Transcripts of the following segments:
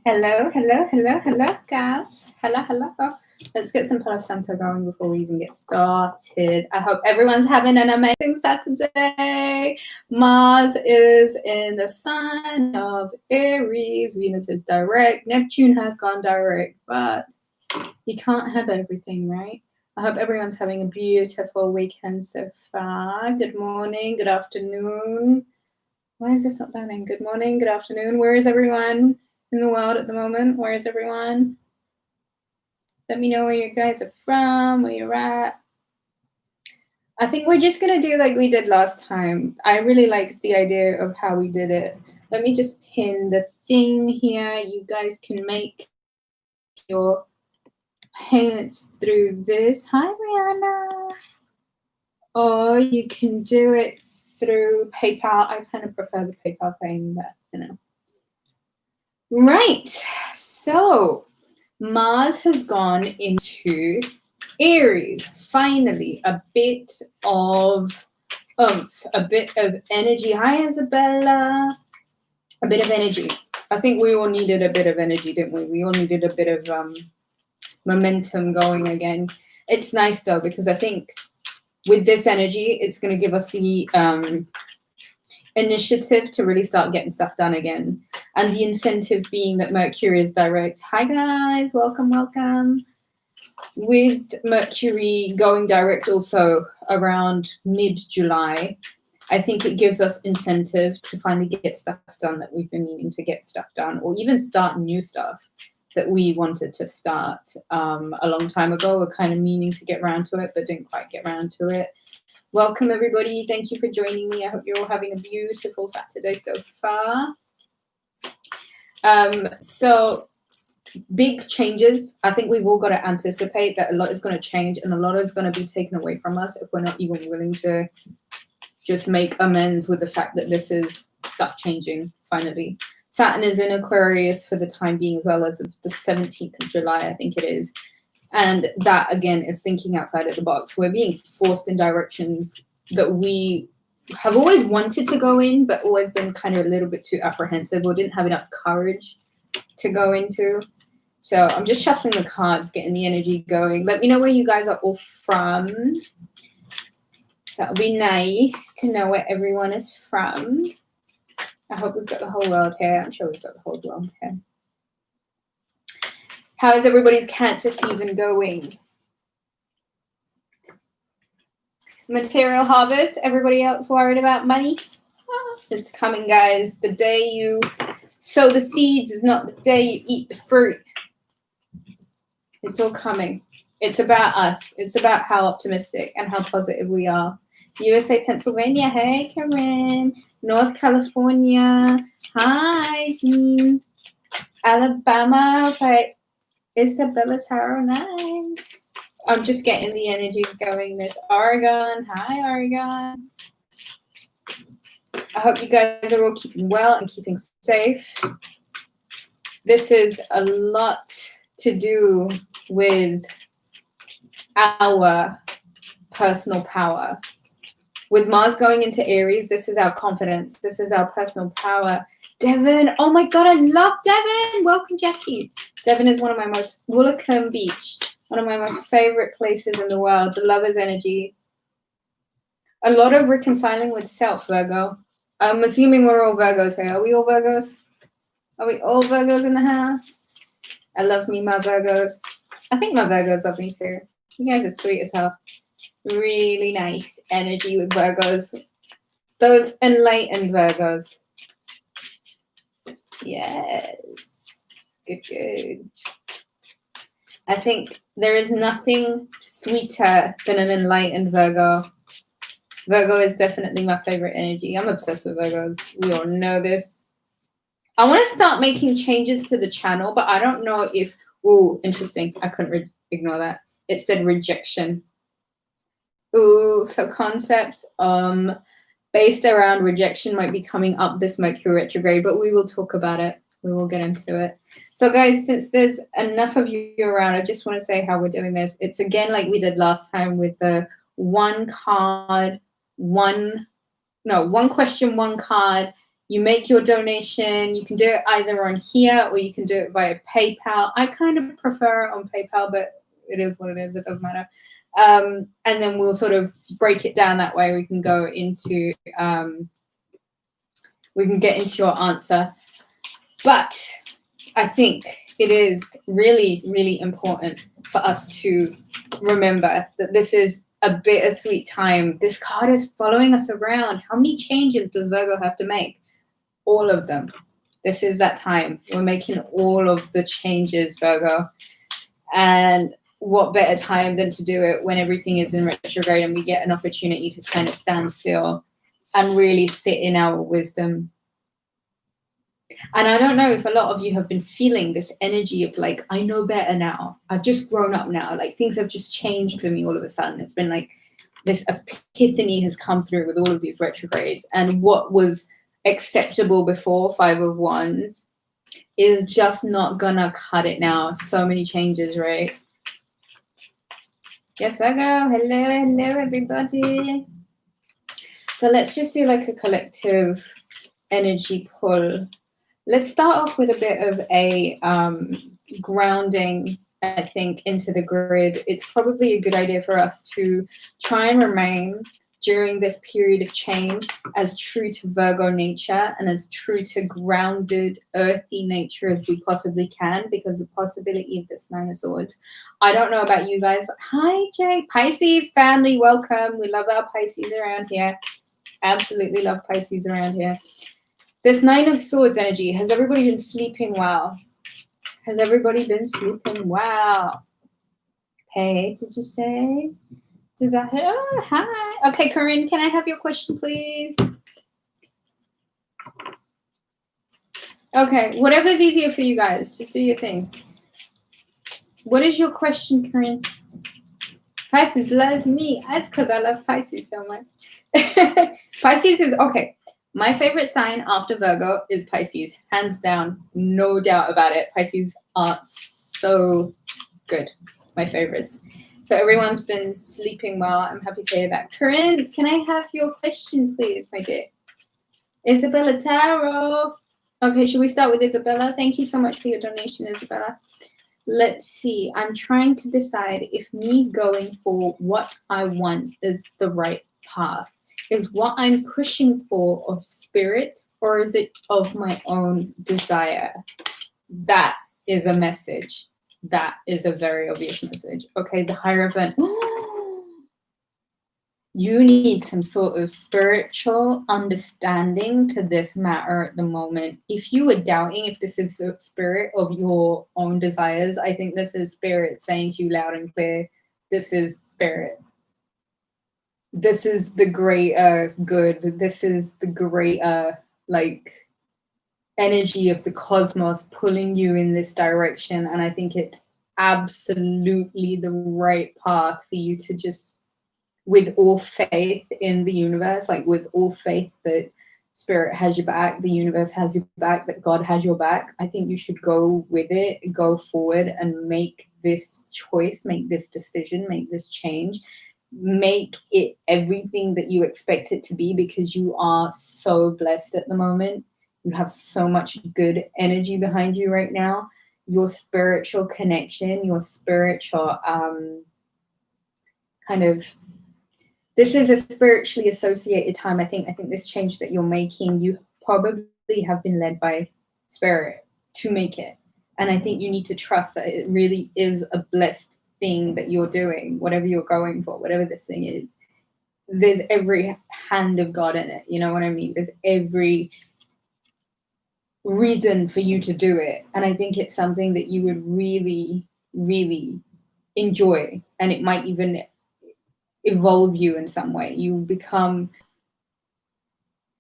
Hello, guys. Hello. Let's get some Palo Santo going before we even get started. I hope everyone's having an amazing Saturday. Mars is in the sign of Aries. Venus is direct. Neptune has gone direct, but you can't have everything, right? I hope everyone's having a beautiful weekend so far. Good morning, good afternoon. Why is this not banning? Good morning, good afternoon. Where is everyone in the world at the moment? Where is everyone? Let me know where you guys are from, where you're at. I think we're just going to do like we did last time. I really liked the idea of how we did it. Let me just pin the thing here. You guys can make your payments through this. Hi, Breanna. Or you can do it through PayPal. I kind of prefer the PayPal thing, but you know. Right, so Mars has gone into Aries. Finally, a bit of oomph, a bit of energy. Hi, Isabella. A bit of energy. I think we all needed a bit of energy, didn't we? We all needed a bit of momentum going again. It's nice though, because I think with this energy, it's going to give us the initiative to really start getting stuff done again. And the incentive being that Mercury is direct. Hi guys, welcome. With Mercury going direct also around mid-July, I think it gives us incentive to finally get stuff done that we've been meaning to get stuff done, or even start new stuff that we wanted to start a long time ago. We're kind of meaning to get around to it, but didn't quite get around to it. Welcome, everybody. Thank you for joining me. I hope you're all having a beautiful Saturday so far. So big changes. I think we've all got to anticipate that a lot is going to change and a lot is going to be taken away from us if we're not even willing to just make amends with the fact that this is stuff changing, finally. Saturn is in Aquarius for the time being, as well as the 17th of July, I think it is. And that, again, is thinking outside of the box. We're being forced in directions that we have always wanted to go in, but always been kind of a little bit too apprehensive or didn't have enough courage to go into. So I'm just shuffling the cards, getting the energy going. Let me know where you guys are all from. That would be nice to know where everyone is from. I hope we've got the whole world here. I'm sure we've got the whole world here. How is everybody's Cancer season going? Material harvest. Everybody else worried about money? It's coming, guys. The day you sow the seeds is not the day you eat the fruit. It's all coming. It's about us. It's about how optimistic and how positive we are. USA, Pennsylvania. Hey, Karen. North California. Hi, Jean. Alabama. Right. Isabella Tarot, nice. I'm just getting the energy going. There's Oregon. Hi, Oregon. I hope you guys are all keeping well and keeping safe. This is a lot to do with our personal power. With Mars going into Aries, this is our confidence. This is our personal power. Devon, oh my God, I love Devon. Welcome, Jackie. Devon is one of my most, Woolacombe Beach, one of my most favorite places in the world. The lover's energy. A lot of reconciling with self, Virgo. I'm assuming we're all Virgos here. Are we all Virgos? Are we all Virgos in the house? I love me, my Virgos. I think my Virgos love me too. You guys are sweet as hell. Really nice energy with Virgos. Those enlightened Virgos. Yes. Good. I think there is nothing sweeter than an enlightened Virgo. Virgo is definitely my favorite energy. I'm obsessed with Virgos. We all know this. I want to start making changes to the channel, but I don't know if... Oh, interesting. I couldn't ignore that. It said rejection. Ooh, so concepts based around rejection might be coming up this Mercury retrograde, but we will talk about it. We will get into it. So guys, since there's enough of you around, I just want to say how we're doing this. It's again like we did last time with the one question, one card, You make your donation. You can do it either on here or you can do it via PayPal. I kind of prefer it on PayPal, but it is what it is. It doesn't matter. And then we'll sort of break it down that way. We can go into, we can get into your answer. But I think it is really, really important for us to remember that this is a bittersweet time. This card is following us around. How many changes does Virgo have to make? All of them. This is that time. We're making all of the changes, Virgo. And what better time than to do it when everything is in retrograde and we get an opportunity to kind of stand still and really sit in our wisdom. And I don't know if a lot of you have been feeling this energy of like, I know better now. I've just grown up now. Like things have just changed for me all of a sudden. It's been like this epiphany has come through with all of these retrogrades. And what was acceptable before, 5 of Wands, is just not gonna cut it now. So many changes, right? Yes, Virgo. Hello, everybody. So let's just do like a collective energy pull. Let's start off with a bit of a grounding, I think, into the grid. It's probably a good idea for us to try and remain during this period of change as true to Virgo nature and as true to grounded, earthy nature as we possibly can, because the possibility of this 9 of Swords. I don't know about you guys, but hi, Jay. Pisces family, welcome. We love our Pisces around here. Absolutely love Pisces around here. This 9 of Swords energy, has everybody been sleeping well? Has everybody been sleeping well? Hey, did you say? Did I? Oh, hi. Okay, Corinne, can I have your question, please? Okay, whatever's easier for you guys. Just do your thing. What is your question, Corinne? Pisces loves me. That's because I love Pisces so much. Pisces is, okay. My favorite sign after Virgo is Pisces. Hands down. No doubt about it. Pisces are so good. My favorites. So everyone's been sleeping well. I'm happy to hear that. Corinne, can I have your question, please, my dear? Isabella Tarot. Okay, should we start with Isabella? Thank you so much for your donation, Isabella. Let's see. I'm trying to decide if me going for what I want is the right path. Is what I'm pushing for of spirit, or is it of my own desire? That is a message. That is a very obvious message. Okay, the Hierophant. You need some sort of spiritual understanding to this matter at the moment. If you were doubting if this is the spirit of your own desires, I think this is spirit saying to you loud and clear, this is spirit. This is the greater good. This is the greater, like, energy of the cosmos pulling you in this direction. And I think it's absolutely the right path for you to just, with all faith in the universe, like with all faith that spirit has your back, the universe has your back, that God has your back, I think you should go with it, go forward and make this choice, make this decision, make this change. Make it everything that you expect it to be, because you are so blessed at the moment. You have so much good energy behind you right now. Your spiritual connection, your spiritual kind of, this is a spiritually associated time. I think this change that you're making, you probably have been led by spirit to make it. And I think you need to trust that it really is a blessed thing that you're doing, whatever you're going for, whatever this thing is. There's every hand of God in it. You know what I mean? There's every reason for you to do it. And I think it's something that you would really, really enjoy. And it might even evolve you in some way. You become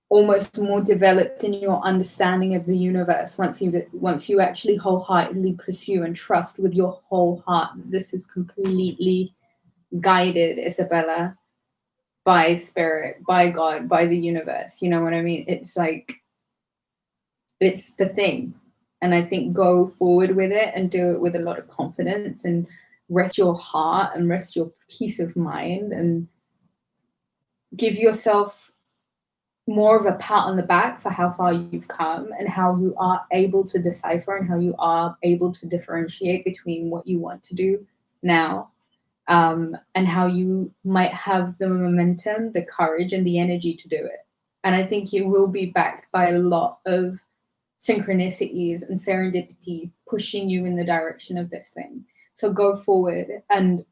almost more developed in your understanding of the universe once you actually wholeheartedly pursue and trust with your whole heart. This is completely guided, Isabella, by spirit, by God, by the universe. You know what I mean? It's like, it's the thing. And I think go forward with it and do it with a lot of confidence and rest your heart and rest your peace of mind and give yourself more of a pat on the back for how far you've come and how you are able to decipher and how you are able to differentiate between what you want to do now, and how you might have the momentum, the courage, and the energy to do it. And I think you will be backed by a lot of synchronicities and serendipity pushing you in the direction of this thing. So go forward and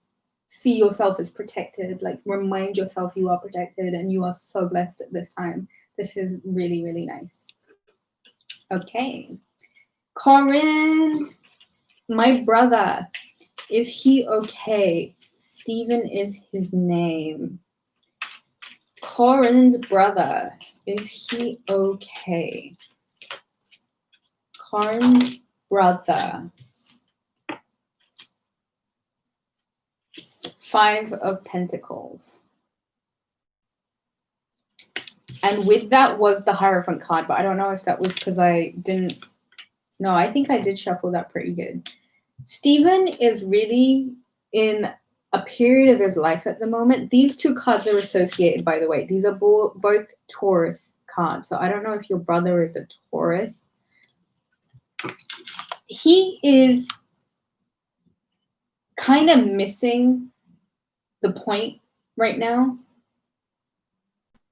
see yourself as protected, like remind yourself you are protected and you are so blessed at this time. This is really, really nice. Okay. Corinne, my brother, is he okay? Stephen is his name. Corinne's brother, is he okay? Corinne's brother. 5 of Pentacles. And with that was the Hierophant card, but I don't know if that was because I didn't. No, I think I did shuffle that pretty good. Stephen is really in a period of his life at the moment. These 2 cards are associated, by the way. These are both Taurus cards. So I don't know if your brother is a Taurus. He is kind of missing the point right now.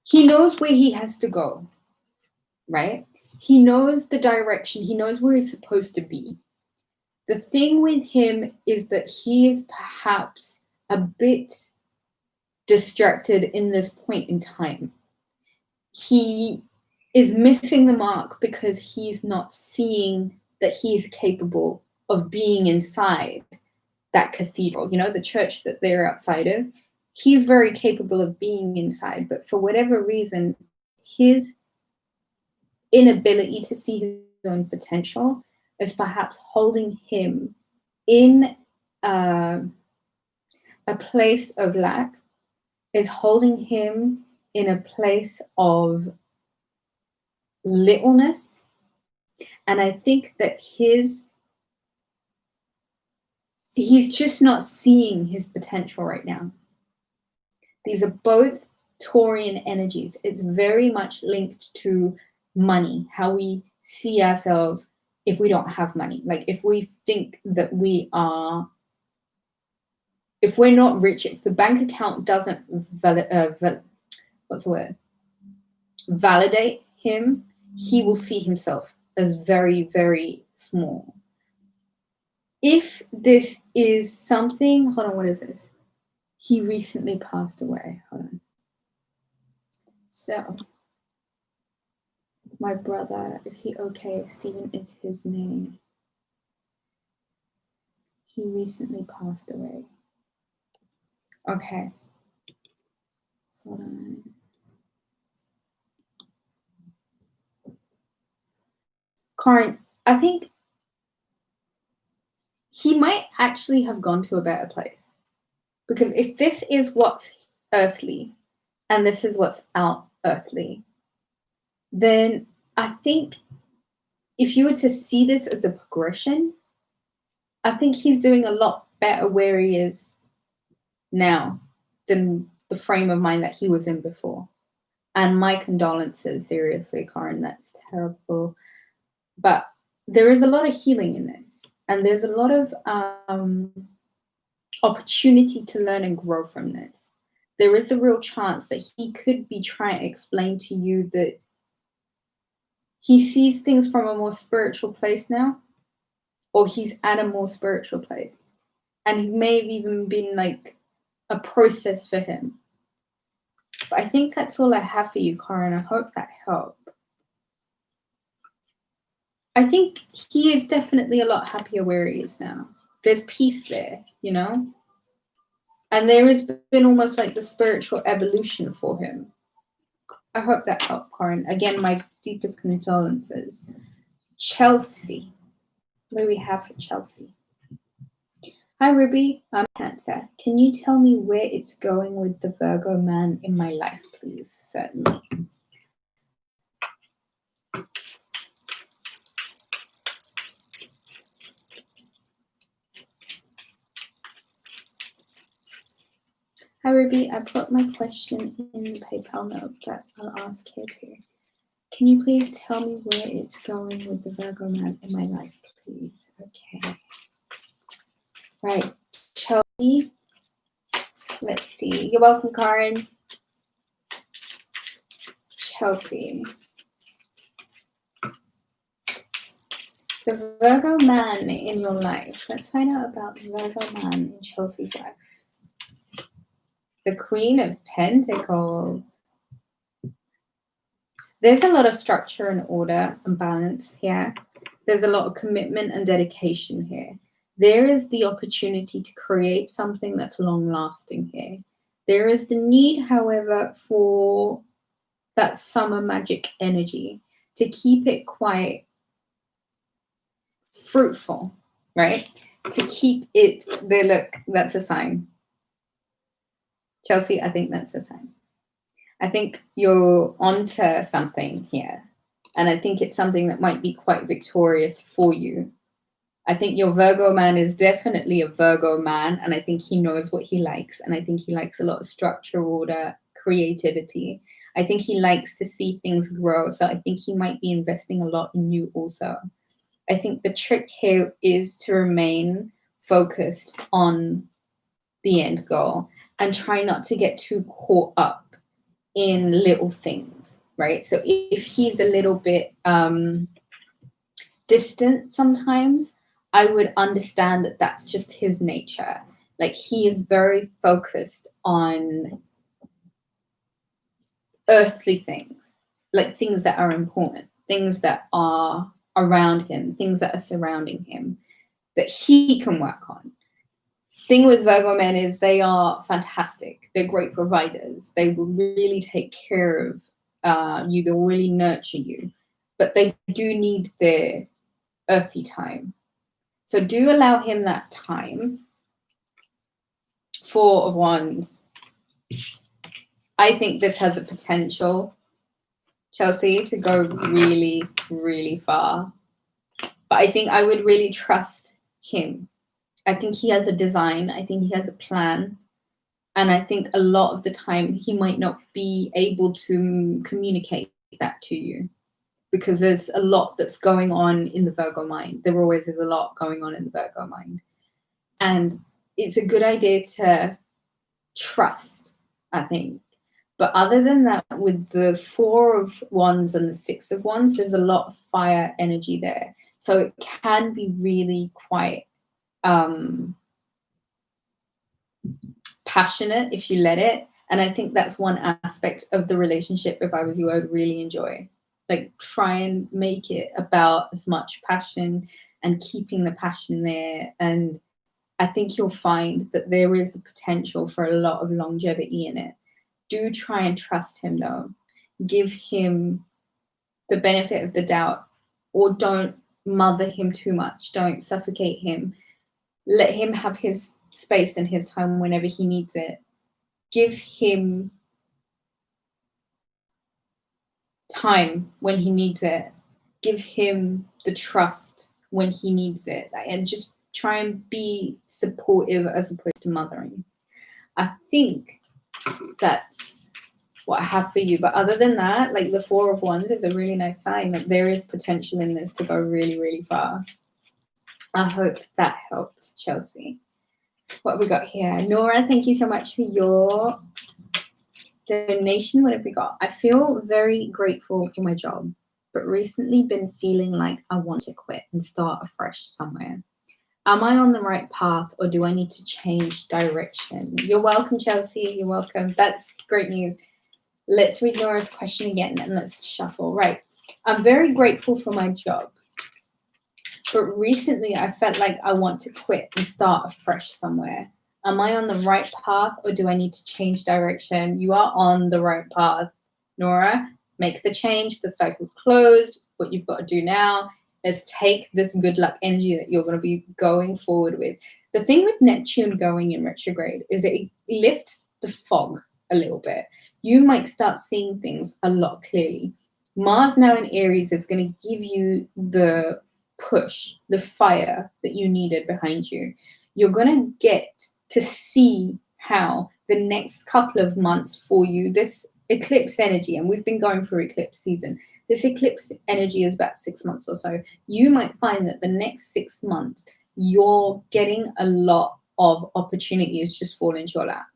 He knows where he has to go, right? He knows the direction. He knows where he's supposed to be. The thing with him is that he is perhaps a bit distracted in this point in time. He is missing the mark because he's not seeing that he's capable of being inside that cathedral, you know, the church that they're outside of. He's very capable of being inside, but for whatever reason, his inability to see his own potential is perhaps holding him in a place of lack, is holding him in a place of littleness. And I think that he's just not seeing his potential right now. These are both Taurian energies. It's very much linked to money, how we see ourselves if we don't have money. Like if we think that we are, if we're not rich, if the bank account doesn't validate him, he will see himself as very, very small. If this is something, hold on, what is this? He recently passed away. Hold on. So, my brother, is he okay? Stephen is his name. He recently passed away. Okay. Hold on. Corinne, I think he might actually have gone to a better place. Because if this is what's earthly and this is what's out earthly, then I think if you were to see this as a progression, I think he's doing a lot better where he is now than the frame of mind that he was in before. And my condolences, seriously, Corinne, that's terrible. But there is a lot of healing in this. And there's a lot of opportunity to learn and grow from this. There is a real chance that he could be trying to explain to you that he sees things from a more spiritual place now, or he's at a more spiritual place. And he may have even been like a process for him. But I think that's all I have for you, Corinne. I hope that helped. I think he is definitely a lot happier where he is now. There's peace there, you know? And there has been almost like the spiritual evolution for him. I hope that helped, Corinne. Again, my deepest condolences. Chelsea. What do we have for Chelsea? Hi, Ruby. I'm Cancer. Can you tell me where it's going with the Virgo man in my life, please? Certainly. Hi Ruby, I put my question in the PayPal note, but I'll ask here too. Can you please tell me where it's going with the Virgo man in my life, please? Okay. Right, Chelsea. Let's see. You're welcome, Karen. Chelsea. The Virgo man in your life. Let's find out about the Virgo man in Chelsea's life. The Queen of Pentacles. There's a lot of structure and order and balance here. There's a lot of commitment and dedication here. There is the opportunity to create something that's long-lasting here. There is the need, however, for that summer magic energy to keep it quite fruitful, right? To keep it there. Look, that's a sign. Chelsea, I think that's a sign. I think you're onto something here. And I think it's something that might be quite victorious for you. I think your Virgo man is definitely a Virgo man. And I think he knows what he likes. And I think he likes a lot of structure, order, creativity. I think he likes to see things grow. So I think he might be investing a lot in you also. I think the trick here is to remain focused on the end goal and try not to get too caught up in little things, right? So if he's a little bit distant sometimes, I would understand that that's just his nature. Like he is very focused on earthly things, like things that are important, things that are around him, things that are surrounding him that he can work on. Thing with Virgo men is they are fantastic. They're great providers. They will really take care of you. They'll really nurture you. But they do need their earthy time. So do allow him that time. 4 of Wands. I think this has a potential, Chelsea, to go really, really far. But I think I would really trust him. I think he has a design. I think he has a plan. And I think a lot of the time he might not be able to communicate that to you because there's a lot that's going on in the Virgo mind. There always is a lot going on in the Virgo mind. And it's a good idea to trust, I think. But other than that, with the 4 of Wands and the 6 of Wands, there's a lot of fire energy there. So it can be really quite passionate if you let it. And I think that's one aspect of the relationship, if I was you, I would really enjoy. Like try and make it about as much passion and keeping the passion there. And I think you'll find that there is the potential for a lot of longevity in it. Do try and trust him though. Give him the benefit of the doubt, or don't mother him too much. Don't suffocate him. Let him have his space and his time whenever he needs it. Give him time when he needs it. Give him the trust when he needs it. And just try and be supportive as opposed to mothering. I think that's what I have for you. But other than that, like the 4 of Wands is a really nice sign that there is potential in this to go really, really far. I hope that helped, Chelsea. What have we got here? Nora, thank you so much for your donation. What have we got? I feel very grateful for my job, but recently been feeling like I want to quit and start afresh somewhere. Am I on the right path, or do I need to change direction? You're welcome, Chelsea. You're welcome. That's great news. Let's read Nora's question again and let's shuffle. Right. I'm very grateful for my job, but recently I felt like I want to quit and start afresh somewhere. Am I on the right path, or do I need to change direction? You are on the right path, Nora. Make the change. The cycle's closed. What you've got to do now is take this good luck energy that you're going to be going forward with. The thing with Neptune going in retrograde is it lifts the fog a little bit. You might start seeing things a lot clearly. Mars now in Aries is going to give you the push, the fire that you needed behind you. You're going to get to see how the next couple of months for you, this eclipse energy, and we've been going through eclipse season, this eclipse energy is about 6 months or so. You might find that the next 6 months, you're getting a lot of opportunities just fall into your lap.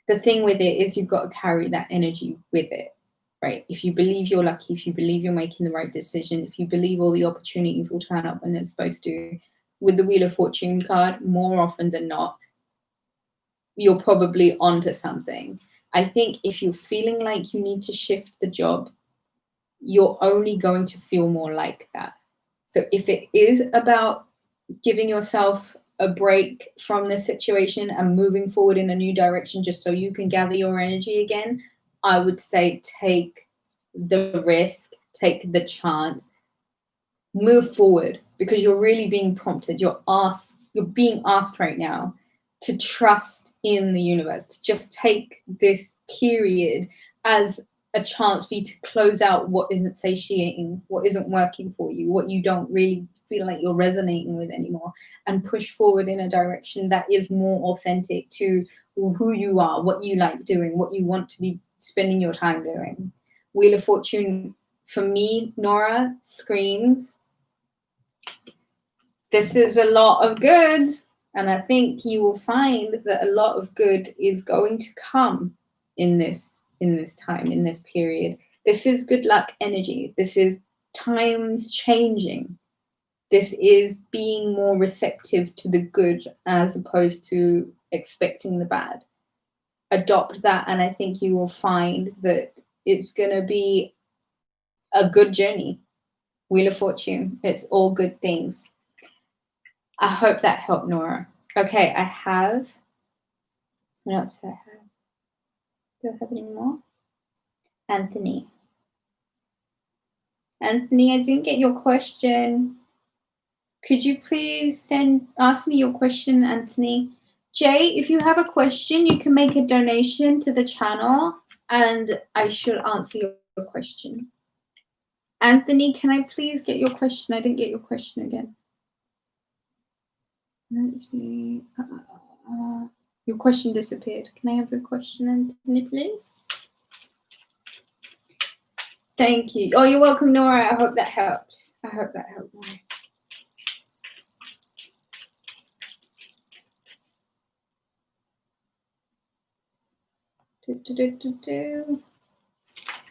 The thing with it is you've got to carry that energy with it, right? If you believe you're lucky, if you believe you're making the right decision, if you believe all the opportunities will turn up when they're supposed to, with the Wheel of Fortune card, more often than not, you're probably onto something. I think if you're feeling like you need to shift the job, you're only going to feel more like that. So if it is about giving yourself a break from this situation and moving forward in a new direction just so you can gather your energy again, I would say take the risk, take the chance, move forward, because you're really being prompted. You're being asked right now to trust in the universe, to just take this period as a chance for you to close out what isn't satiating, what isn't working for you, what you don't really feel like you're resonating with anymore, and push forward in a direction that is more authentic to who you are, what you like doing, what you want to be spending your time doing. Wheel of Fortune, for me, Nora, screams, this is a lot of good. And I think you will find that a lot of good is going to come in this time, in this period. This is good luck energy. This is times changing. This is being more receptive to the good as opposed to expecting the bad. Adopt that, and I think you will find that it's going to be a good journey. Wheel of Fortune, it's all good things. I hope that helped, Nora. Okay, I have. What else do I have? Do I have any more? Anthony. Anthony, I didn't get your question. Could you please ask me your question, Anthony? Jay, if you have a question, you can make a donation to the channel and I should answer your question. Anthony, can I please get your question? I didn't get your question again. Let's see. Your question disappeared. Can I have your question, Anthony, please? Thank you. Oh, you're welcome, Nora. I hope that helped. I hope that helped, Nora.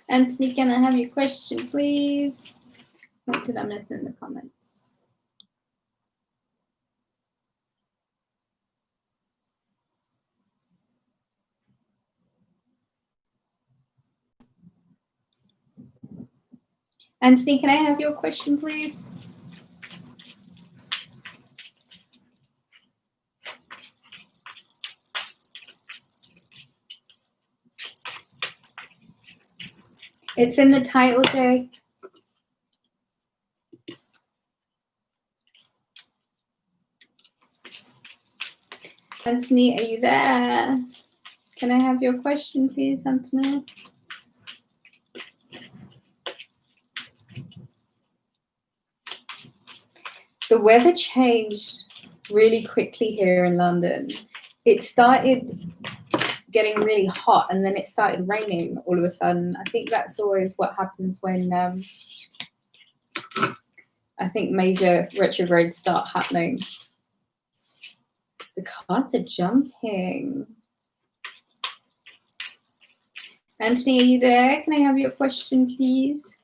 Anthony, can I have your question, please? What did I miss in the comments? Anthony, can I have your question, please? It's in the title, Jay. Anthony, are you there? Can I have your question, please, Anthony? The weather changed really quickly here in London. It started getting really hot and then it started raining all of a sudden. I think that's always what happens when I think major retrogrades start happening. The cards are jumping. Anthony, are you there? Can I have your question, please?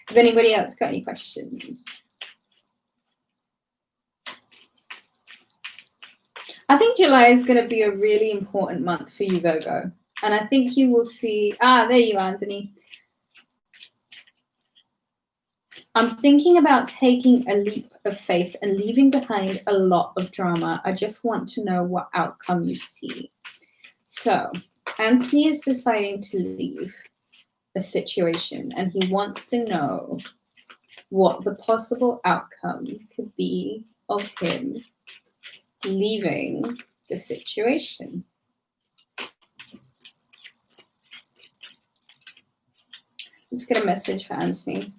Has anybody else got any questions? I think July is going to be a really important month for you, Virgo. And I think you will see... there you are, Anthony. I'm thinking about taking a leap of faith and leaving behind a lot of drama. I just want to know what outcome you see. So, Anthony is deciding to leave a situation and he wants to know what the possible outcome could be of him leaving the situation. Let's get a message for Anthony.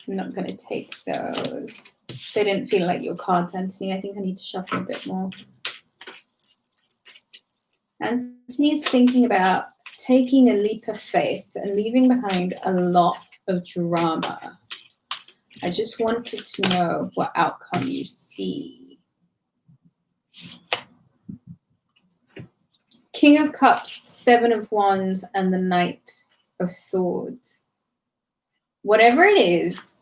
I'm not going to take those. They didn't feel like your cards, Anthony. I think I need to shuffle a bit more. Anthony is thinking about taking a leap of faith and leaving behind a lot of drama. I just wanted to know what outcome you see. King of Cups, Seven of Wands, and the Knight of Swords. Whatever it is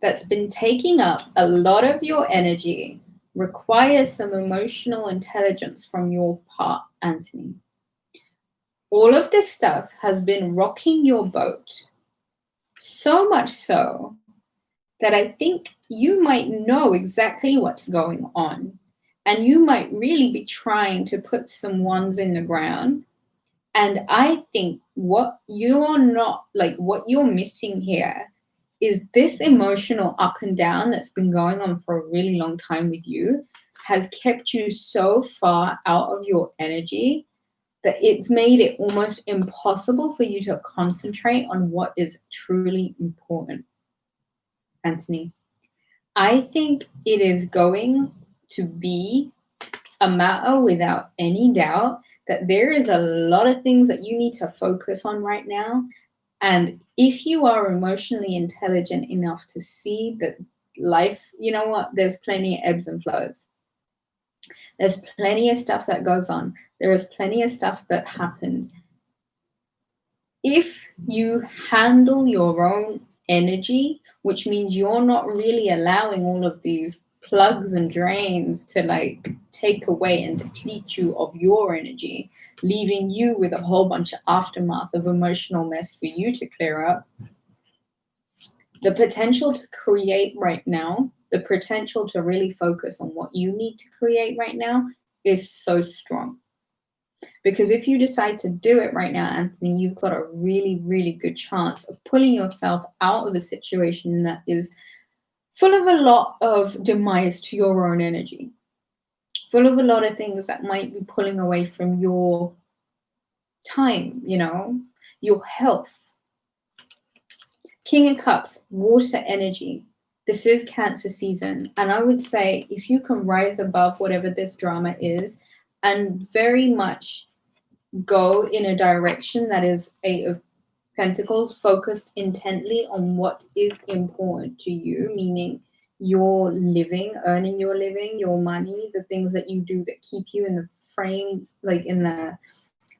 that's been taking up a lot of your energy requires some emotional intelligence from your part, Anthony. All of this stuff has been rocking your boat, so much so that I think you might know exactly what's going on, and you might really be trying to put some wands in the ground. And I think what you're missing here is this emotional up and down that's been going on for a really long time with you has kept you so far out of your energy that it's made it almost impossible for you to concentrate on what is truly important, Anthony. I think it is going to be a matter without any doubt that there is a lot of things that you need to focus on right now. And if you are emotionally intelligent enough to see that life, you know what, there's plenty of ebbs and flows. There's plenty of stuff that goes on. There is plenty of stuff that happens. If you handle your own energy, which means you're not really allowing all of these plugs and drains to like take away and deplete you of your energy, leaving you with a whole bunch of aftermath of emotional mess for you to clear up, the potential to create right now, the potential to really focus on what you need to create right now is so strong. Because if you decide to do it right now, Anthony, you've got a really, really good chance of pulling yourself out of a situation that is full of a lot of demise to your own energy, full of a lot of things that might be pulling away from your time, you know, your health. King of Cups, water energy. This is Cancer season. And I would say if you can rise above whatever this drama is and very much go in a direction that is Eight of Pentacles, focused intently on what is important to you, meaning your living, earning your living, your money, the things that you do that keep you in the frames, like in the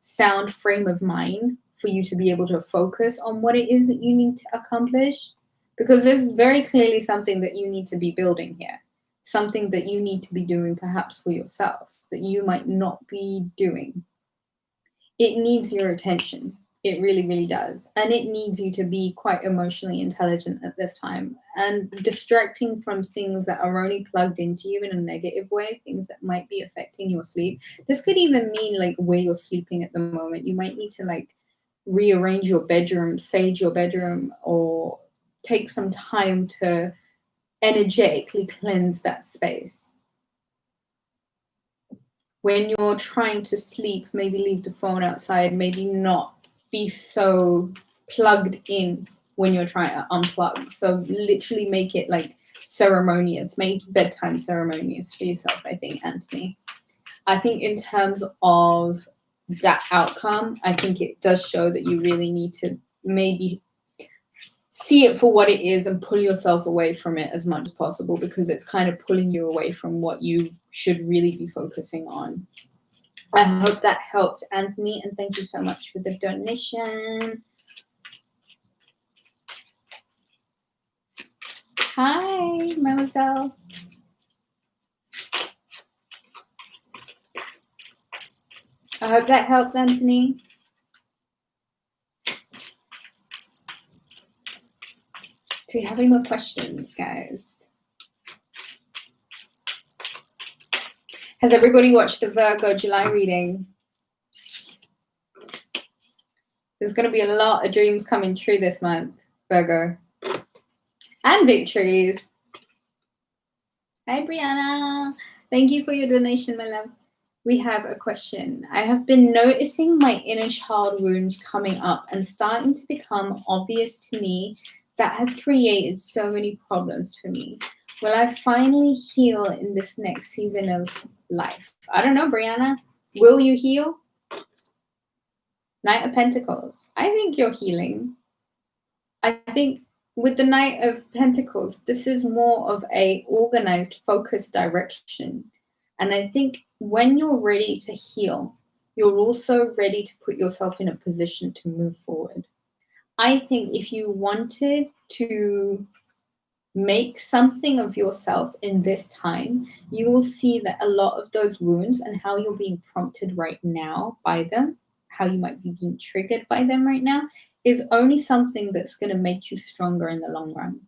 sound frame of mind for you to be able to focus on what it is that you need to accomplish. Because there's very clearly something that you need to be building here, something that you need to be doing perhaps for yourself that you might not be doing. It needs your attention. It really, really does. And it needs you to be quite emotionally intelligent at this time and distracting from things that are only plugged into you in a negative way, things that might be affecting your sleep. This could even mean like where you're sleeping at the moment. You might need to like rearrange your bedroom, sage your bedroom, or take some time to energetically cleanse that space. When you're trying to sleep, maybe leave the phone outside, maybe not be so plugged in when you're trying to unplug. So literally make it like ceremonious, make bedtime ceremonious for yourself, I think, Anthony. I think in terms of that outcome, I think it does show that you really need to maybe see it for what it is and pull yourself away from it as much as possible, because it's kind of pulling you away from what you should really be focusing on. I hope that helped, Anthony, and thank you so much for the donation. Hi, Mademoiselle. I hope that helped, Anthony. Do you have any more questions, guys? Has everybody watched the Virgo July reading? There's going to be a lot of dreams coming true this month, Virgo. And victories. Hi, Breanna. Thank you for your donation, my love. We have a question. I have been noticing my inner child wounds coming up and starting to become obvious to me. That has created so many problems for me. Will I finally heal in this next season of life? I don't know, Breanna. Will you heal? Knight of Pentacles. I think you're healing. I think with the Knight of Pentacles, this is more of a organized, focused direction. And I think when you're ready to heal, you're also ready to put yourself in a position to move forward. I think if you wanted to make something of yourself in this time, you will see that a lot of those wounds and how you're being prompted right now by them, how you might be being triggered by them right now, is only something that's going to make you stronger in the long run.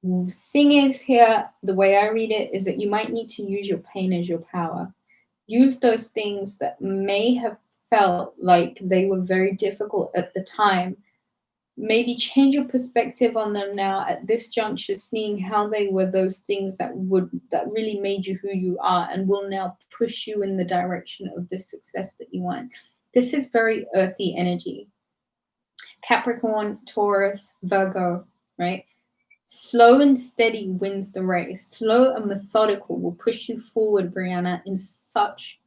The thing is here, the way I read it, is that you might need to use your pain as your power. Use those things that may have felt like they were very difficult at the time. Maybe change your perspective on them now at this juncture, seeing how they were those things that really made you who you are and will now push you in the direction of the success that you want. This is very earthy energy. Capricorn, Taurus, Virgo, right? Slow and steady wins the race. Slow and methodical will push you forward, Breanna, in such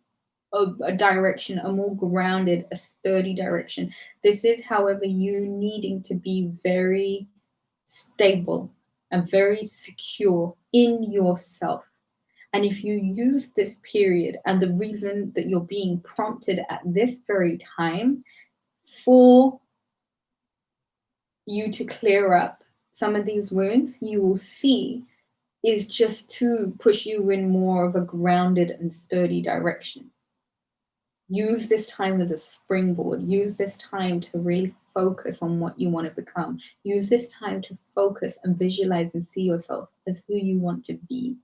a direction, a more grounded, a sturdy direction. This is, however, you needing to be very stable and very secure in yourself. And if you use this period and the reason that you're being prompted at this very time for you to clear up some of these wounds, you will see is just to push you in more of a grounded and sturdy direction. Use this time as a springboard. Use this time to really focus on what you want to become. Use this time to focus and visualize and see yourself as who you want to be.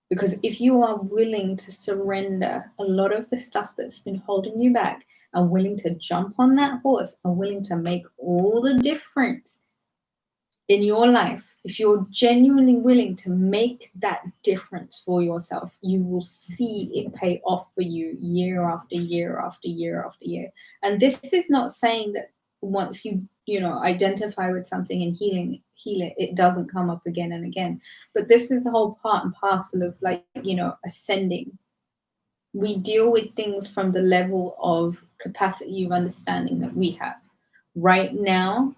Because if you are willing to surrender a lot of the stuff that's been holding you back and willing to jump on that horse and willing to make all the difference in your life, if you're genuinely willing to make that difference for yourself, you will see it pay off for you year after year after year after year. And this is not saying that once you identify with something and heal it, it doesn't come up again and again. But this is a whole part and parcel of ascending. We deal with things from the level of capacity of understanding that we have. Right now,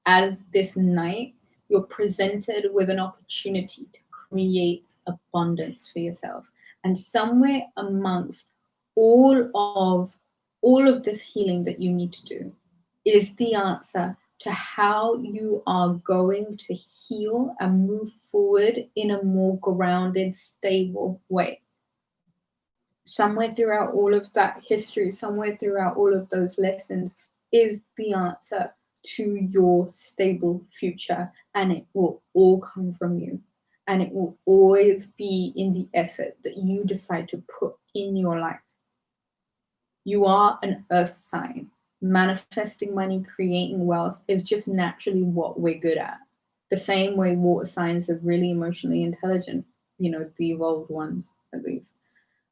as this night, you're presented with an opportunity to create abundance for yourself. And somewhere amongst all of this healing that you need to do is the answer to how you are going to heal and move forward in a more grounded, stable way. Somewhere throughout all of that history, somewhere throughout all of those lessons is the answer to your stable future, and it will all come from you, and it will always be in the effort that you decide to put in your life. You are an earth sign. Manifesting money, creating wealth is just naturally what we're good at. The same way water signs are really emotionally intelligent, the evolved ones at least.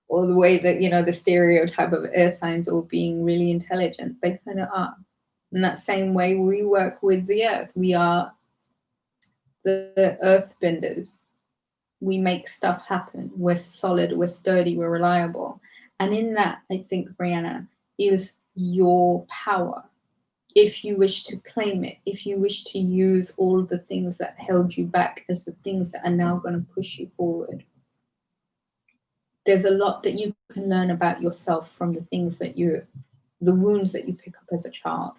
Or the way that, the stereotype of air signs all being really intelligent, they kind of are. In that same way, we work with the earth. We are the earth benders. We make stuff happen. We're solid, we're sturdy, we're reliable. And in that, I think, Breanna, is your power. If you wish to claim it, if you wish to use all the things that held you back as the things that are now going to push you forward. There's a lot that you can learn about yourself from the things that the wounds that you pick up as a child.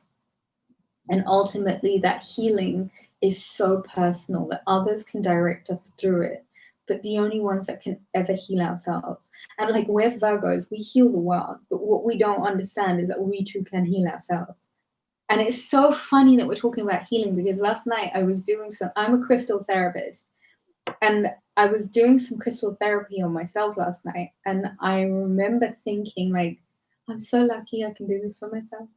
And ultimately that healing is so personal that others can direct us through it, but the only ones that can ever heal ourselves. And like we're Virgos, we heal the world, but what we don't understand is that we too can heal ourselves. And it's so funny that we're talking about healing, because last night I'm a crystal therapist, and I was doing some crystal therapy on myself last night, and I remember thinking, like, I'm so lucky I can do this for myself.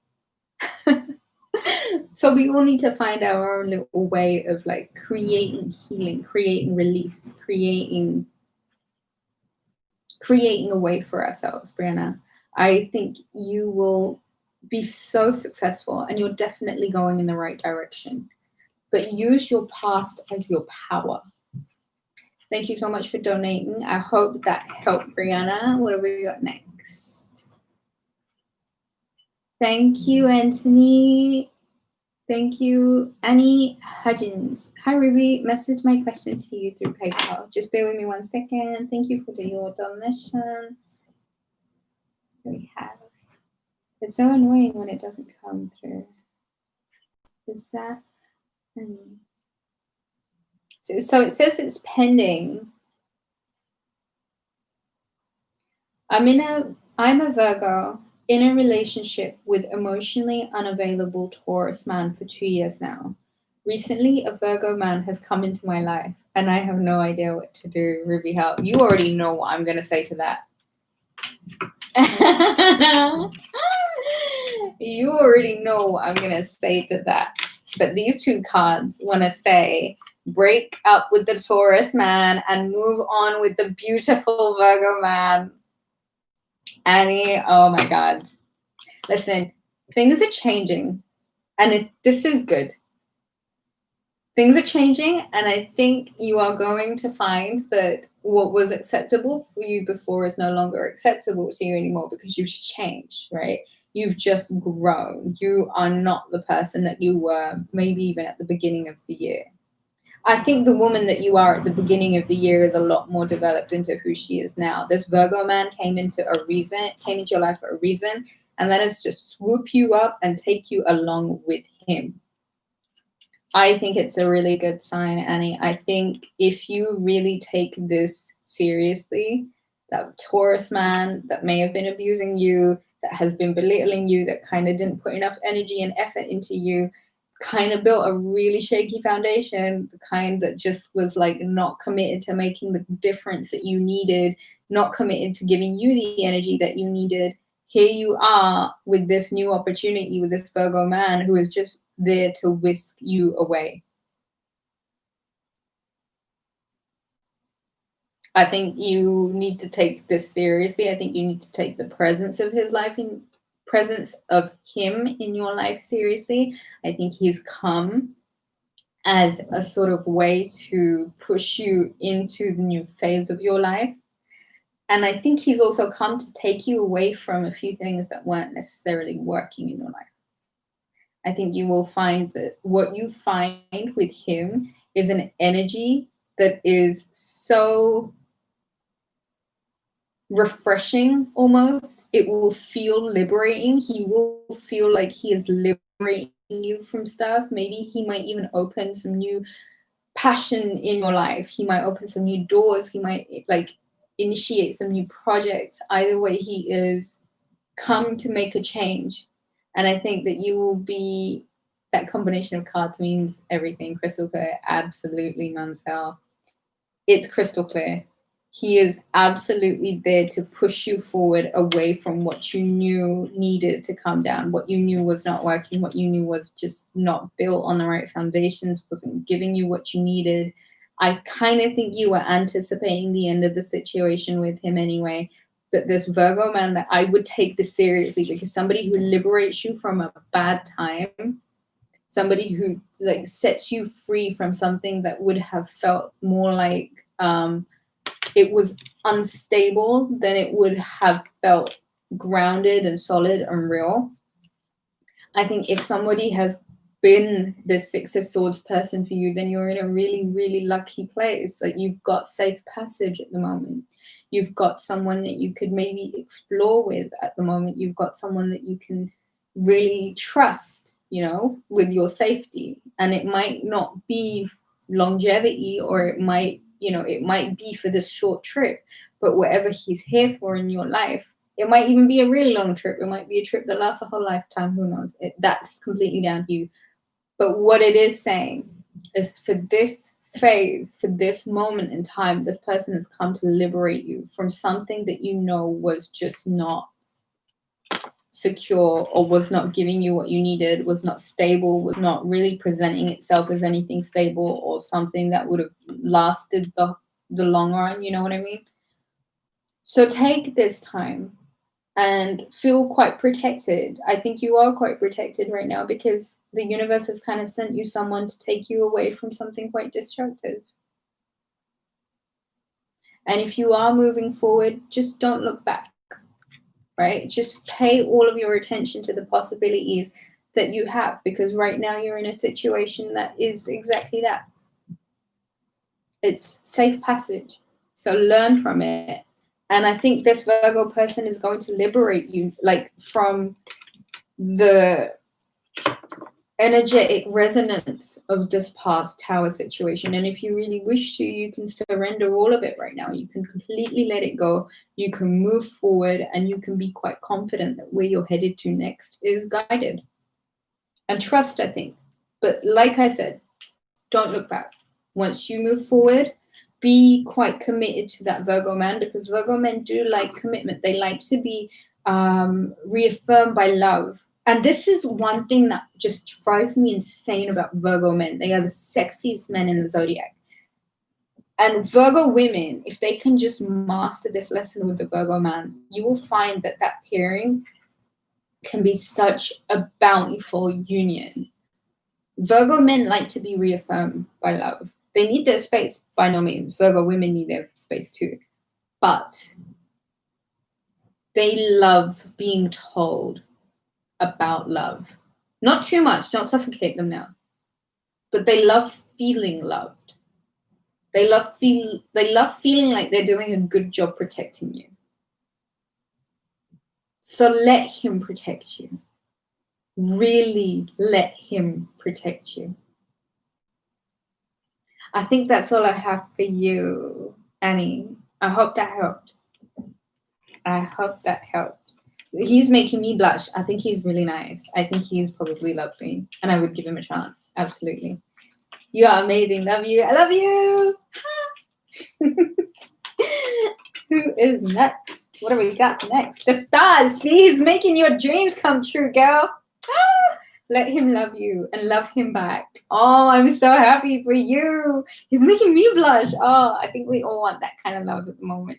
So we all need to find our own little way of like creating healing, creating release, creating a way for ourselves, Breanna. I think you will be so successful, and you're definitely going in the right direction. But use your past as your power. Thank you so much for donating. I hope that helped, Breanna. What have we got next? Thank you, Anthony. Thank you, Annie Hudgens. Hi, Ruby. Message my question to you through PayPal. Just bear with me 1 second. Thank you for your donation. We have. It's so annoying when it doesn't come through. Is that? So it says it's pending. I'm a Virgo in a relationship with emotionally unavailable Taurus man for 2 years now. Recently, a Virgo man has come into my life, and I have no idea what to do. Ruby, help. You already know what I'm going to say to that. You already know what I'm going to say to that. But these two cards want to say, break up with the Taurus man and move on with the beautiful Virgo man. Annie, oh my God. Listen, things are changing, and this is good. Things are changing, and I think you are going to find that what was acceptable for you before is no longer acceptable to you anymore because you've changed, right? You've just grown. You are not the person that you were maybe even at the beginning of the year. I think the woman that you are at the beginning of the year is a lot more developed into who she is now. This Virgo man came into your life for a reason, and that is to swoop you up and take you along with him. I think it's a really good sign, Annie. I think if you really take this seriously, that Taurus man that may have been abusing you, that has been belittling you, that kind of didn't put enough energy and effort into you, kind of built a really shaky foundation, the kind that just was like not committed to making the difference that you needed, not committed to giving you the energy that you needed. Here you are with this new opportunity with this Virgo man who is just there to whisk you away. I think you need to take this seriously. I think you need to take the presence of his life in presence of him in your life seriously. I think he's come as a sort of way to push you into the new phase of your life. And I think he's also come to take you away from a few things that weren't necessarily working in your life. I think you will find that what you find with him is an energy that is so refreshing almost. It will feel liberating. He will feel like he is liberating you from stuff. Maybe he might even open some new passion in your life. He might open some new doors. He might like initiate some new projects. Either way, he is come to make a change. And I think that you will be, that combination of cards means everything. Crystal clear. Absolutely, Mansell. It's crystal clear. He is absolutely there to push you forward away from what you knew needed to come down, what you knew was not working, what you knew was just not built on the right foundations, wasn't giving you what you needed. I kind of think you were anticipating the end of the situation with him anyway. But this Virgo man, that I would take this seriously, because somebody who liberates you from a bad time, somebody who like sets you free from something that would have felt more like it was unstable than it would have felt grounded and solid and real. I think if somebody has been the Six of Swords person for you, then you're in a really, really lucky place. Like, you've got safe passage at the moment. You've got someone that you could maybe explore with at the moment. You've got someone that you can really trust, you know, with your safety. And it might not be longevity, or it might, you know, it might be for this short trip, but whatever he's here for in your life, it might even be a really long trip. It might be a trip that lasts a whole lifetime. Who knows? That's completely down to you. But what it is saying is, for this phase, for this moment in time, this person has come to liberate you from something that you know was just not secure, or was not giving you what you needed, was not stable, was not really presenting itself as anything stable or something that would have lasted the long run. You know what I mean? So take this time and feel quite protected. I think you are quite protected right now, because the universe has kind of sent you someone to take you away from something quite destructive. And if you are moving forward, just don't look back, right? Just pay all of your attention to the possibilities that you have, because right now you're in a situation that is exactly that. It's safe passage. So learn from it. And I think this Virgo person is going to liberate you, like, from the energetic resonance of this past tower situation. And if you really wish to, you can surrender all of it right now. You can completely let it go. You can move forward, and you can be quite confident that where you're headed to next is guided. And trust, I think. But like I said, don't look back. Once you move forward, be quite committed to that Virgo man, because Virgo men do like commitment. They like to be reaffirmed by love. And this is one thing that just drives me insane about Virgo men. They are the sexiest men in the zodiac. And Virgo women, if they can just master this lesson with the Virgo man, you will find that that pairing can be such a bountiful union. Virgo men like to be reaffirmed by love. They need their space, by no means. Virgo women need their space too. But they love being told about love. Not too much, don't suffocate them now. But they love feeling loved. They love feeling like they're doing a good job protecting you. So let him protect you. Really let him protect you. I think that's all I have for you, Annie. I hope that helped. He's making me blush. I think he's really nice. I think he's probably lovely, and I would give him a chance. Absolutely. You are amazing. Love you. I love you. Who is next? What do we got next? The stars. See, he's making your dreams come true, girl. Let him love you and love him back. Oh, I'm so happy for you. He's making me blush. Oh, I think we all want that kind of love at the moment.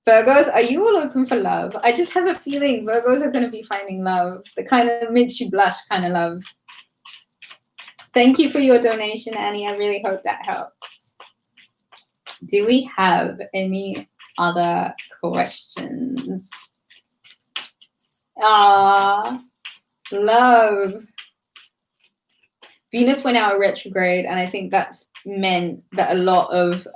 Virgos, are you all open for love? I just have a feeling Virgos are going to be finding love. The kind of makes you blush kind of love. Thank you for your donation, Annie. I really hope that helps. Do we have any other questions? Love. Venus went out retrograde, and I think that's meant that a lot of,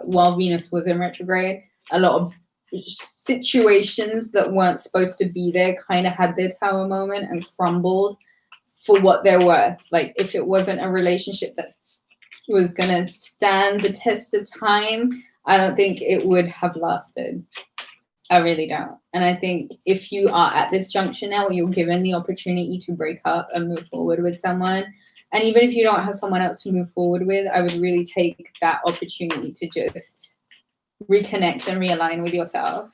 while Venus was in retrograde, a lot of situations that weren't supposed to be there kind of had their tower moment and crumbled for what they're worth. Like, if it wasn't a relationship that was going to stand the test of time, I don't think it would have lasted. I really don't. And I think if you are at this juncture now where you're given the opportunity to break up and move forward with someone, and even if you don't have someone else to move forward with, I would really take that opportunity to just reconnect and realign with yourself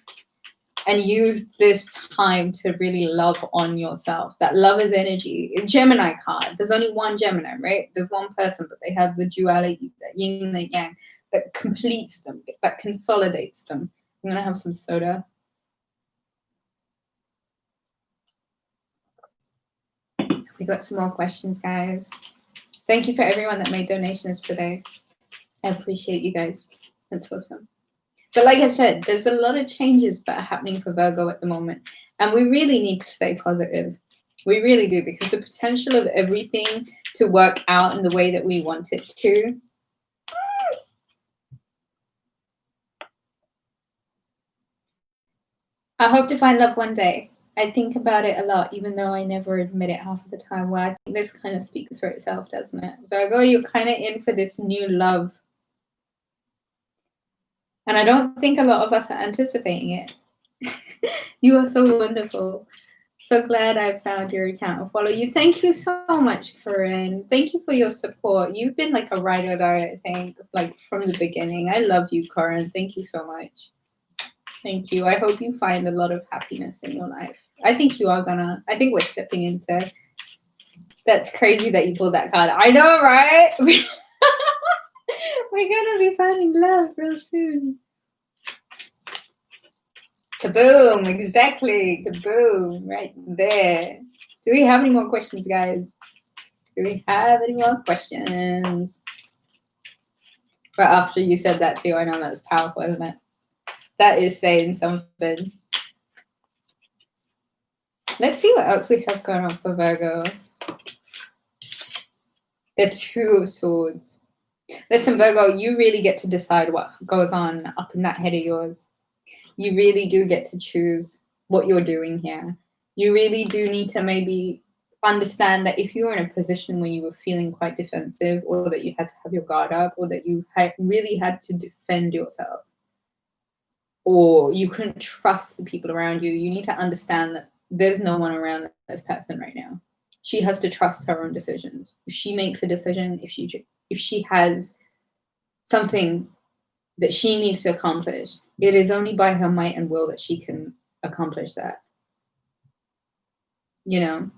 and use this time to really love on yourself. That love is energy. A Gemini card. There's only one Gemini, right? There's one person, but they have the duality, that yin and the yang, that completes them, that consolidates them. I'm going to have some soda. We got some more questions, guys. Thank you for everyone that made donations today. I appreciate you guys. That's awesome. But like I said, there's a lot of changes that are happening for Virgo at the moment. And we really need to stay positive. We really do, because the potential of everything to work out in the way that we want it to. I hope to find love one day. I think about it a lot, even though I never admit it half of the time. Well, I think this kind of speaks for itself, doesn't it? Virgo, you're kind of in for this new love. And I don't think a lot of us are anticipating it. You are so wonderful. So glad I found your account and follow you. Thank you so much, Corinne. Thank you for your support. You've been like a ride or die, I think, like from the beginning. I love you, Corinne. Thank you so much. Thank you. I hope you find a lot of happiness in your life. I think you are gonna. I think we're stepping into. That's crazy that you pulled that card. I know, right? We're gonna be finding love real soon. Kaboom! Exactly. Kaboom! Right there. Do we have any more questions, guys? Do we have any more questions? But after you said that too, I know that's powerful, isn't it? That is saying something. Let's see what else we have going on for Virgo. The Two of Swords. Listen, Virgo, you really get to decide what goes on up in that head of yours. You really do get to choose what you're doing here. You really do need to maybe understand that if you're in a position where you were feeling quite defensive, or that you had to have your guard up, or that you really had to defend yourself, or you couldn't trust the people around you, you need to understand that there's no one around this person right now. She has to trust her own decisions. If she makes a decision, if she has something that she needs to accomplish, it is only by her might and will that she can accomplish that. You know,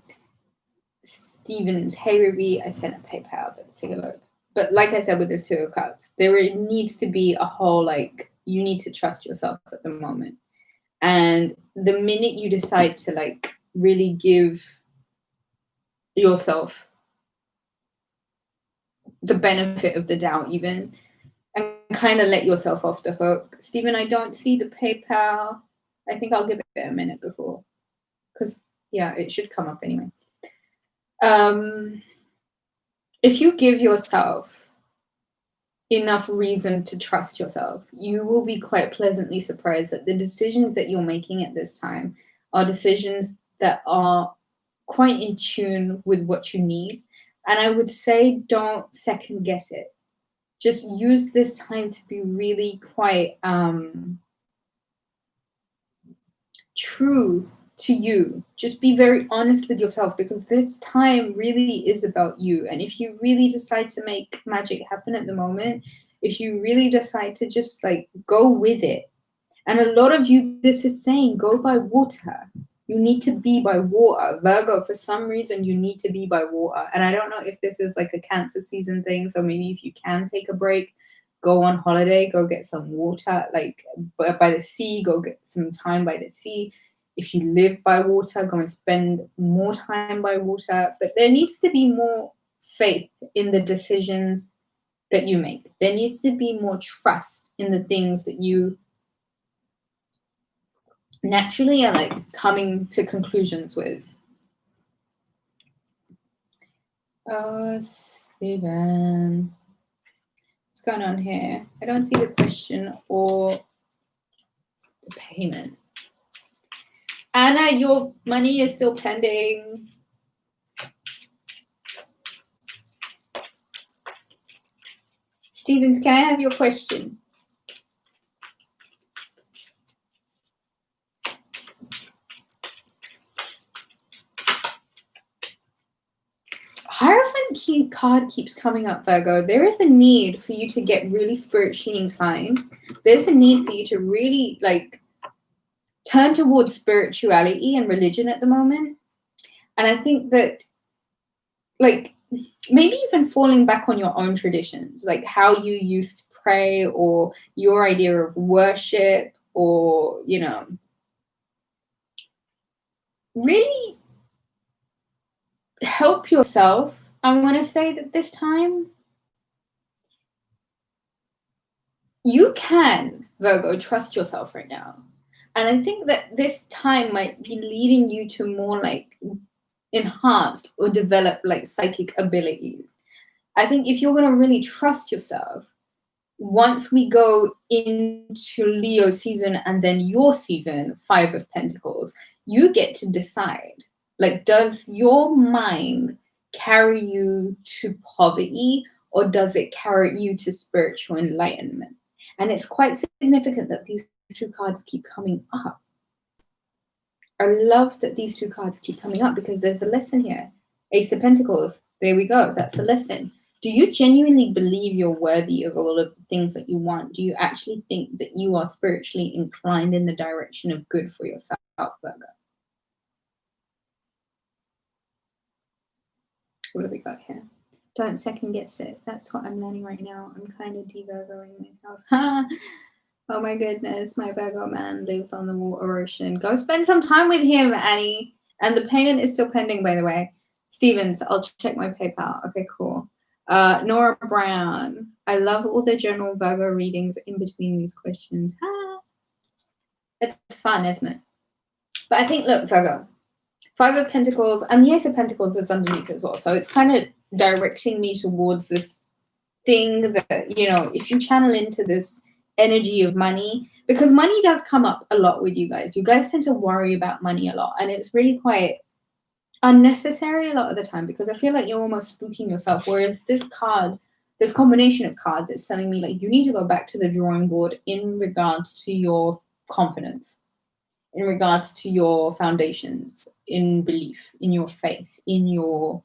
Stevens, hey Ruby, I sent a PayPal, but let's take a look. But like I said with this Two of Cups, there needs to be a whole, like, you need to trust yourself at the moment. And the minute you decide to, like, really give yourself the benefit of the doubt even, and kind of let yourself off the hook. Stephen, I don't see the PayPal. I think I'll give it a minute before, because yeah, it should come up anyway. If you give yourself enough reason to trust yourself, you will be quite pleasantly surprised that the decisions that you're making at this time are decisions that are quite in tune with what you need. And I would say don't second guess it. Just use this time to be really quite true to you. Just be very honest with yourself, because this time really is about you. And if you really decide to make magic happen at the moment, if you really decide to just like go with it, and a lot of you, this is saying go by water. You need to be by water. Virgo, for some reason, you need to be by water. And I don't know if this is like a Cancer season thing. So maybe if you can take a break, go on holiday, go get some water, like by the sea, go get some time by the sea. If you live by water, go and spend more time by water. But there needs to be more faith in the decisions that you make. There needs to be more trust in the things that you naturally are like coming to conclusions with. Oh, Stephen. What's going on here? I don't see the question or the payment. Anna, your money is still pending. Stevens, can I have your question? Hierophant card keeps coming up, Virgo. There is a need for you to get really spiritually inclined. There's a need for you to really like turn towards spirituality and religion at the moment. And I think that like maybe even falling back on your own traditions, like how you used to pray, or your idea of worship, or, you know, really help yourself. I want to say that this time you can, Virgo, trust yourself right now. And I think that this time might be leading you to more like enhanced or develop like psychic abilities. I think if you're going to really trust yourself, once we go into Leo season and then your season, 5 of Pentacles, you get to decide, like, does your mind carry you to poverty, or does it carry you to spiritual enlightenment? And it's quite significant that these two cards keep coming up. I love that these two cards keep coming up, because there's a lesson here. Ace of Pentacles, there we go, that's a lesson. Do you genuinely believe you're worthy of all of the things that you want? Do you actually think that you are spiritually inclined in the direction of good for yourself, Virgo? What have we got here? Don't second guess it. That's what I'm learning right now. I'm kind of de-Virgoing myself. Oh my goodness, my Virgo man lives on the water ocean. Go spend some time with him, Annie. And the payment is still pending, by the way. Stevens, I'll check my PayPal. Okay, cool. Nora Brown. I love all the general Virgo readings in between these questions. It's fun, isn't it? But I think, look, Virgo, Five of Pentacles and the Ace of Pentacles is underneath as well. So it's kind of directing me towards this thing that, you know, if you channel into this energy of money, because money does come up a lot with you guys. You guys tend to worry about money a lot, and it's really quite unnecessary a lot of the time, because I feel like you're almost spooking yourself. Whereas this card, this combination of cards, is telling me like you need to go back to the drawing board in regards to your confidence, in regards to your foundations, in belief, in your faith, in your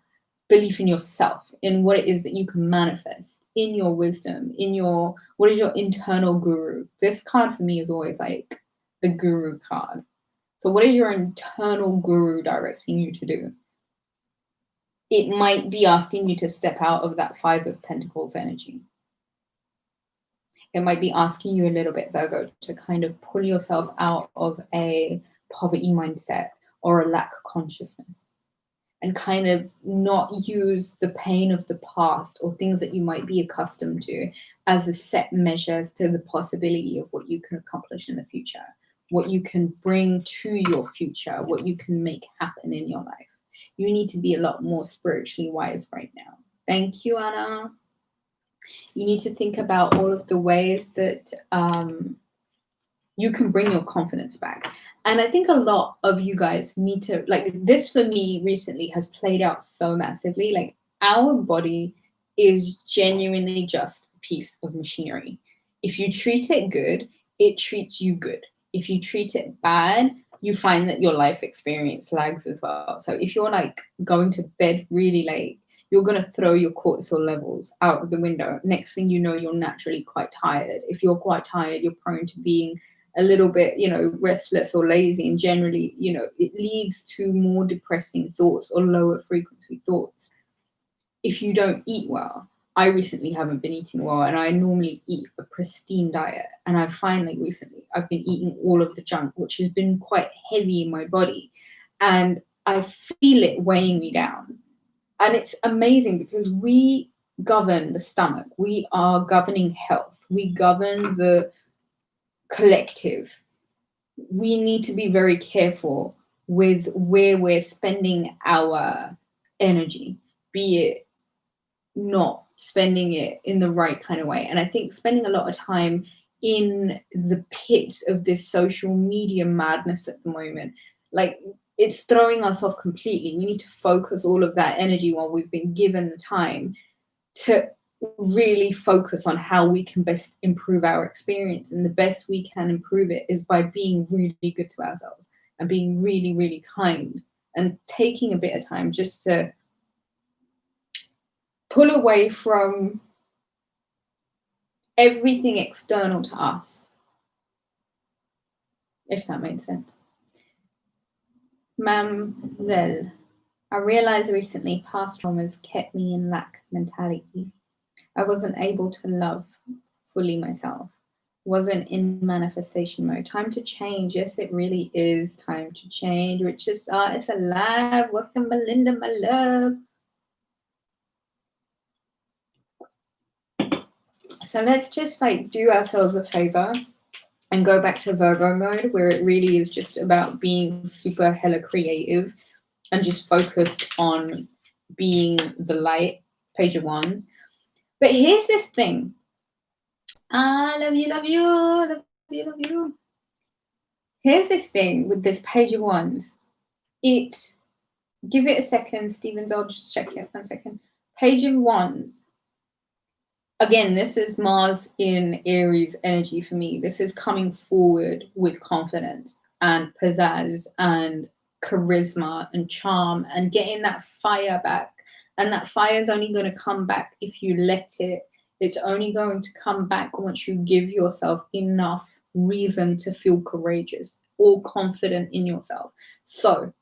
belief in yourself, in what it is that you can manifest, in your wisdom, in your, what is your internal guru. This card for me is always like the guru card. So what is your internal guru directing you to do? It might be asking you to step out of that Five of Pentacles energy. It might be asking you a little bit, Virgo, to kind of pull yourself out of a poverty mindset or a lack consciousness, and kind of not use the pain of the past or things that you might be accustomed to as a set measure to the possibility of what you can accomplish in the future, what you can bring to your future, what you can make happen in your life. You need to be a lot more spiritually wise right now. Thank you, Anna. You need to think about all of the ways that you can bring your confidence back. And I think a lot of you guys need to, like, this for me recently has played out so massively. Like, our body is genuinely just a piece of machinery. If you treat it good, it treats you good. If you treat it bad, you find that your life experience lags as well. So if you're like going to bed really late, you're going to throw your cortisol levels out of the window. Next thing you know, you're naturally quite tired. If you're quite tired, you're prone to being a little bit, you know, restless or lazy. And generally, you know, it leads to more depressing thoughts or lower frequency thoughts if you don't eat well. I recently haven't been eating well, and I normally eat a pristine diet. And I finally recently, I've been eating all of the junk, which has been quite heavy in my body. And I feel it weighing me down. And it's amazing because we govern the stomach. We are governing health. We govern the collective. We need to be very careful with where we're spending our energy, be it not spending it in the right kind of way. And I think spending a lot of time in the pits of this social media madness at the moment, like, it's throwing us off completely. We need to focus all of that energy while we've been given the time to really focus on how we can best improve our experience. And the best we can improve it is by being really good to ourselves and being really, really kind, and taking a bit of time just to pull away from everything external to us, if that made sense. Mamzelle, I realized recently past traumas kept me in lack mentality. I wasn't able to love fully myself. Wasn't in manifestation mode. Time to change. Yes, it really is time to change. Richest artist alive. Welcome, Melinda, my love. So let's just like do ourselves a favor and go back to Virgo mode, where it really is just about being super hella creative and just focused on being the light. Page of Wands. But here's this thing. I love you, love you, love you, love you. Here's this thing with this Page of Wands. It's, give it a second, Stevens, I'll just check it 1 second. Page of Wands. Again, this is Mars in Aries energy for me. This is coming forward with confidence and pizzazz and charisma and charm and getting that fire back. And that fire is only going to come back if you let it. It's only going to come back once you give yourself enough reason to feel courageous or confident in yourself. So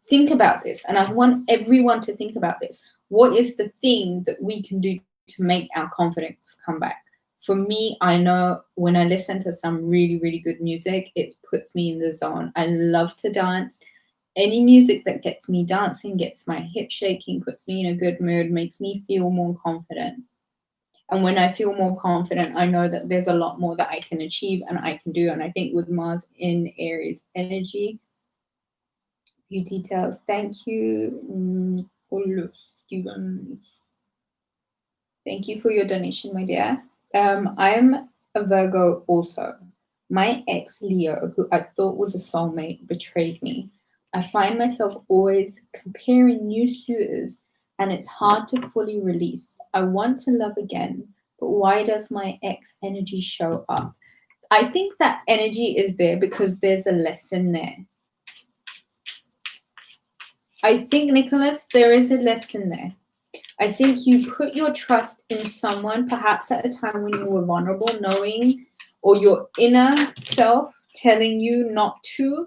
think about this. And I want everyone to think about this. What is the thing that we can do to make our confidence come back? For me, I know when I listen to some really, really good music, it puts me in the zone. I love to dance. any music that gets me dancing, gets my hip shaking, puts me in a good mood, makes me feel more confident. And when I feel more confident, I know that there's a lot more that I can achieve and I can do. And I think with Mars in Aries energy, few details. Thank you, all of students. Thank you for your donation, my dear. I'm a Virgo also. My ex Leo, who I thought was a soulmate, betrayed me. I find myself always comparing new suitors, and it's hard to fully release. I want to love again, but why does my ex energy show up? I think that energy is there because there's a lesson there. I think, Nicholas, there is a lesson there. I think you put your trust in someone, perhaps at a time when you were vulnerable, knowing, or your inner self telling you not to,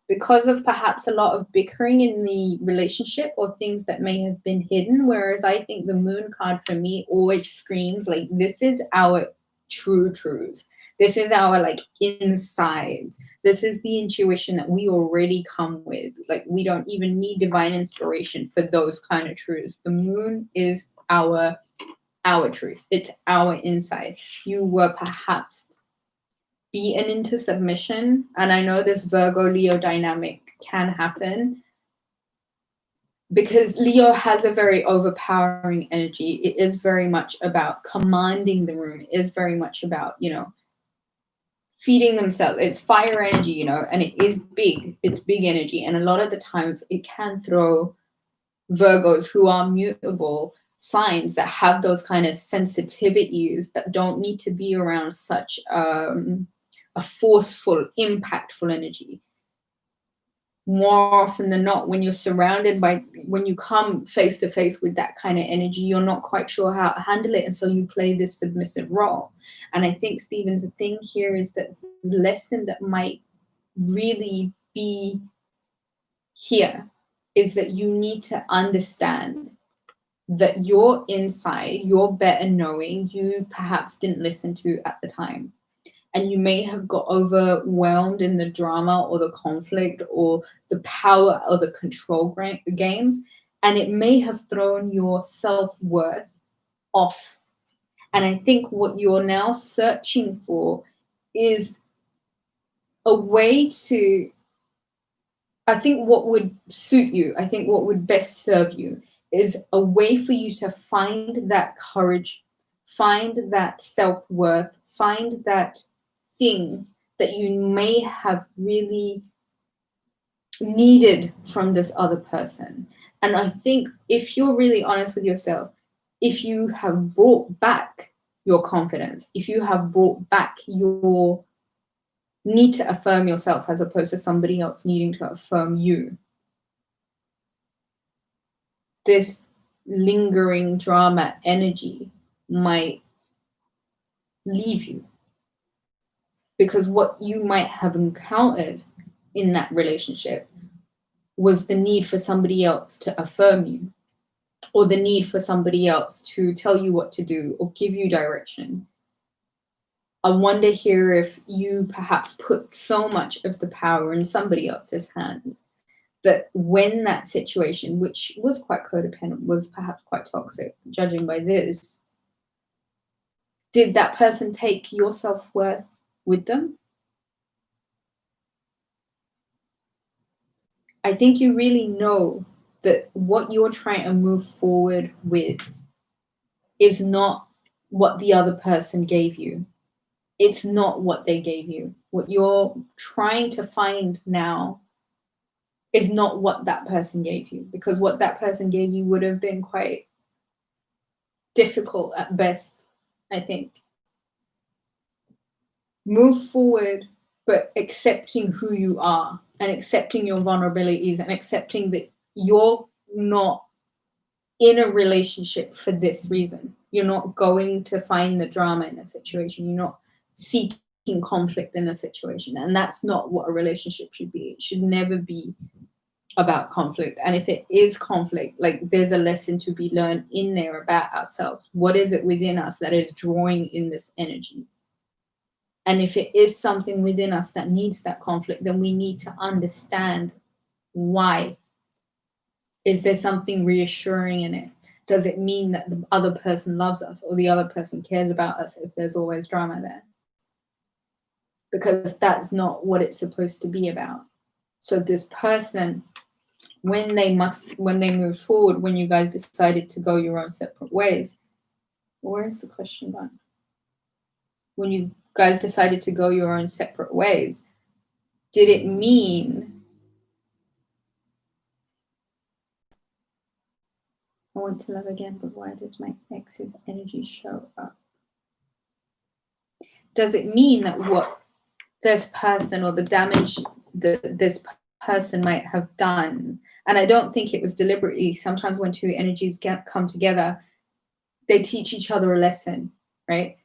because of perhaps a lot of bickering in the relationship or things that may have been hidden. Whereas I think the moon card for me always screams like, this is our true truth. This is our like insides. This is the intuition that we already come with. Like, we don't even need divine inspiration for those kind of truths. The moon is our truth. It's our inside. You were perhaps beaten into submission, and I know this Virgo Leo dynamic can happen because Leo has a very overpowering energy. It is very much about commanding the room. It is very much about, feeding themselves. It's fire energy, and it is big. It's big energy. And a lot of the times it can throw Virgos who are mutable signs that have those kind of sensitivities that don't need to be around such a forceful, impactful energy. More often than not, when you're surrounded when you come face to face with that kind of energy, you're not quite sure how to handle it. And so you play this submissive role. And I think, Stevens, the thing here is that the lesson that might really be here is that you need to understand that your inside, your better knowing, you perhaps didn't listen to at the time. And you may have got overwhelmed in the drama or the conflict or the power or the control games. And it may have thrown your self-worth off. And I think what you're now searching for is a way to, I think what would suit you, I think what would best serve you is a way for you to find that courage, find that self-worth, find that thing that you may have really needed from this other person. And I think if you're really honest with yourself, if you have brought back your confidence, if you have brought back your need to affirm yourself as opposed to somebody else needing to affirm you, this lingering drama energy might leave you. Because what you might have encountered in that relationship was the need for somebody else to affirm you, or the need for somebody else to tell you what to do or give you direction. I wonder here if you perhaps put so much of the power in somebody else's hands that when that situation, which was quite codependent, was perhaps quite toxic, judging by this, did that person take your self-worth with them? I think you really know that what you're trying to move forward with is not what the other person gave you. It's not what they gave you. What you're trying to find now is not what that person gave you, because what that person gave you would have been quite difficult at best, I think. Move forward, but accepting who you are and accepting your vulnerabilities and accepting that you're not in a relationship for this reason. You're not going to find the drama in a situation. You're not seeking conflict in a situation. And that's not what a relationship should be. It should never be about conflict. And if it is conflict, like, there's a lesson to be learned in there about ourselves. What is it within us that is drawing in this energy? And if it is something within us that needs that conflict, then we need to understand why. Is there something reassuring in it? Does it mean that the other person loves us or the other person cares about us if there's always drama there? Because that's not what it's supposed to be about. So this person, when they move forward, when you guys decided to go your own separate ways, where is the question gone? When you guys decided to go your own separate ways, did it mean I want to love again, but why does my ex's energy show up? Does it mean that what this person or the damage that this person might have done, and I don't think it was deliberately, sometimes when two energies come together, they teach each other a lesson, right?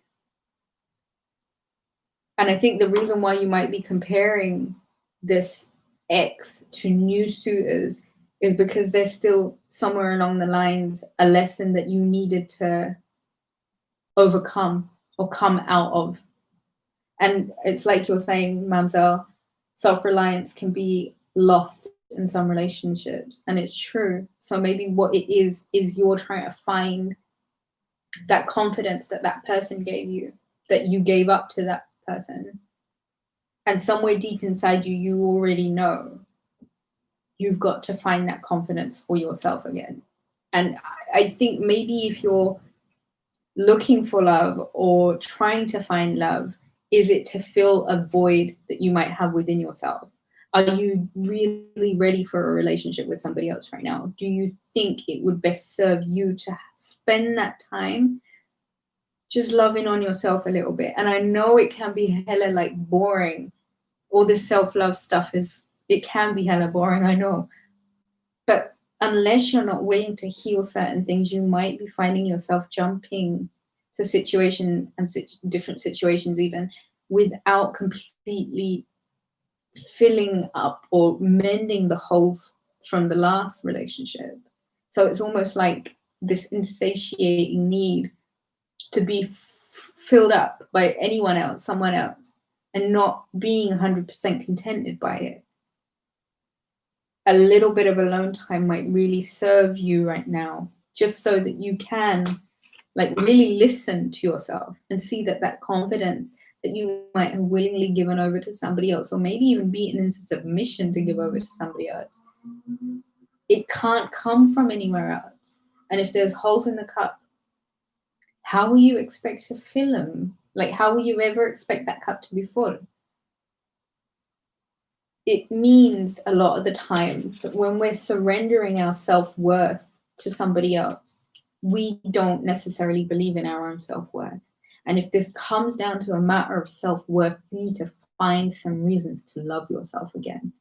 And I think the reason why you might be comparing this ex to new suitors is because there's still somewhere along the lines a lesson that you needed to overcome or come out of. And it's like you're saying, Mamzelle, self-reliance can be lost in some relationships, and it's true. So maybe what it is you're trying to find that confidence that that person gave you, that you gave up to that person. And somewhere deep inside you, you already know you've got to find that confidence for yourself again. And I think maybe if you're looking for love or trying to find love, is it to fill a void that you might have within yourself? Are you really ready for a relationship with somebody else right now? Do you think it would best serve you to spend that time just loving on yourself a little bit? And I know it can be hella like boring. All this self-love stuff it can be hella boring, I know. But unless you're not willing to heal certain things, you might be finding yourself jumping to different situations even without completely filling up or mending the holes from the last relationship. So it's almost like this insatiating need to be filled up by anyone else, someone else, and not being 100% contented by it. A little bit of alone time might really serve you right now, just so that you can like really listen to yourself and see that confidence that you might have willingly given over to somebody else, or maybe even beaten into submission to give over to somebody else, it can't come from anywhere else. And if there's holes in the cup, how will you expect to fill them? Like, how will you ever expect that cup to be full? It means a lot of the times that when we're surrendering our self-worth to somebody else, we don't necessarily believe in our own self-worth. And if this comes down to a matter of self-worth, you need to find some reasons to love yourself again.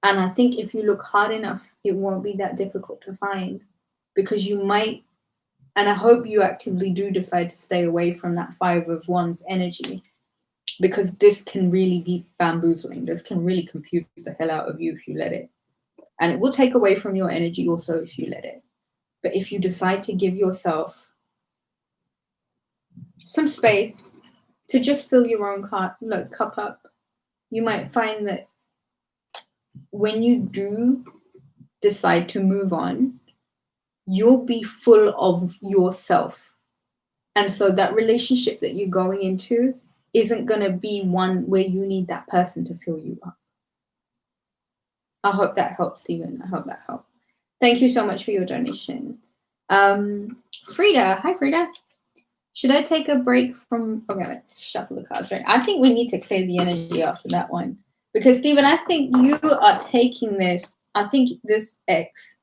And I think if you look hard enough, it won't be that difficult to find, because you might, and I hope you actively do decide to stay away from that 5 of Wands energy, because this can really be bamboozling. This can really confuse the hell out of you if you let it. And it will take away from your energy also if you let it. But if you decide to give yourself some space to just fill your own cup up, you might find that when you do decide to move on, you'll be full of yourself. And so that relationship that you're going into isn't going to be one where you need that person to fill you up. I hope that helps, Stephen. I hope that helped. Thank you so much for your donation. Frieda. Hi, Frieda. Should I take a break from... Okay, let's shuffle the cards, right? I think we need to clear the energy after that one. Because, Stephen, I think you are taking this... I think this ex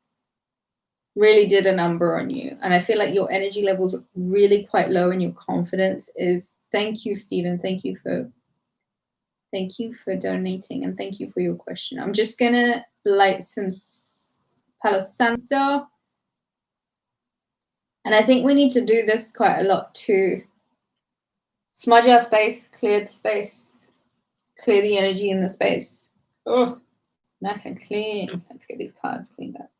really did a number on you. And I feel like your energy levels are really quite low and your confidence is... Thank you, Stephen. Thank you for donating, and thank you for your question. I'm just going to light some Palo Santo. And I think we need to do this quite a lot to smudge our space, clear the space, clear the energy in the space. Oh, nice and clean. Let's get these cards cleaned up.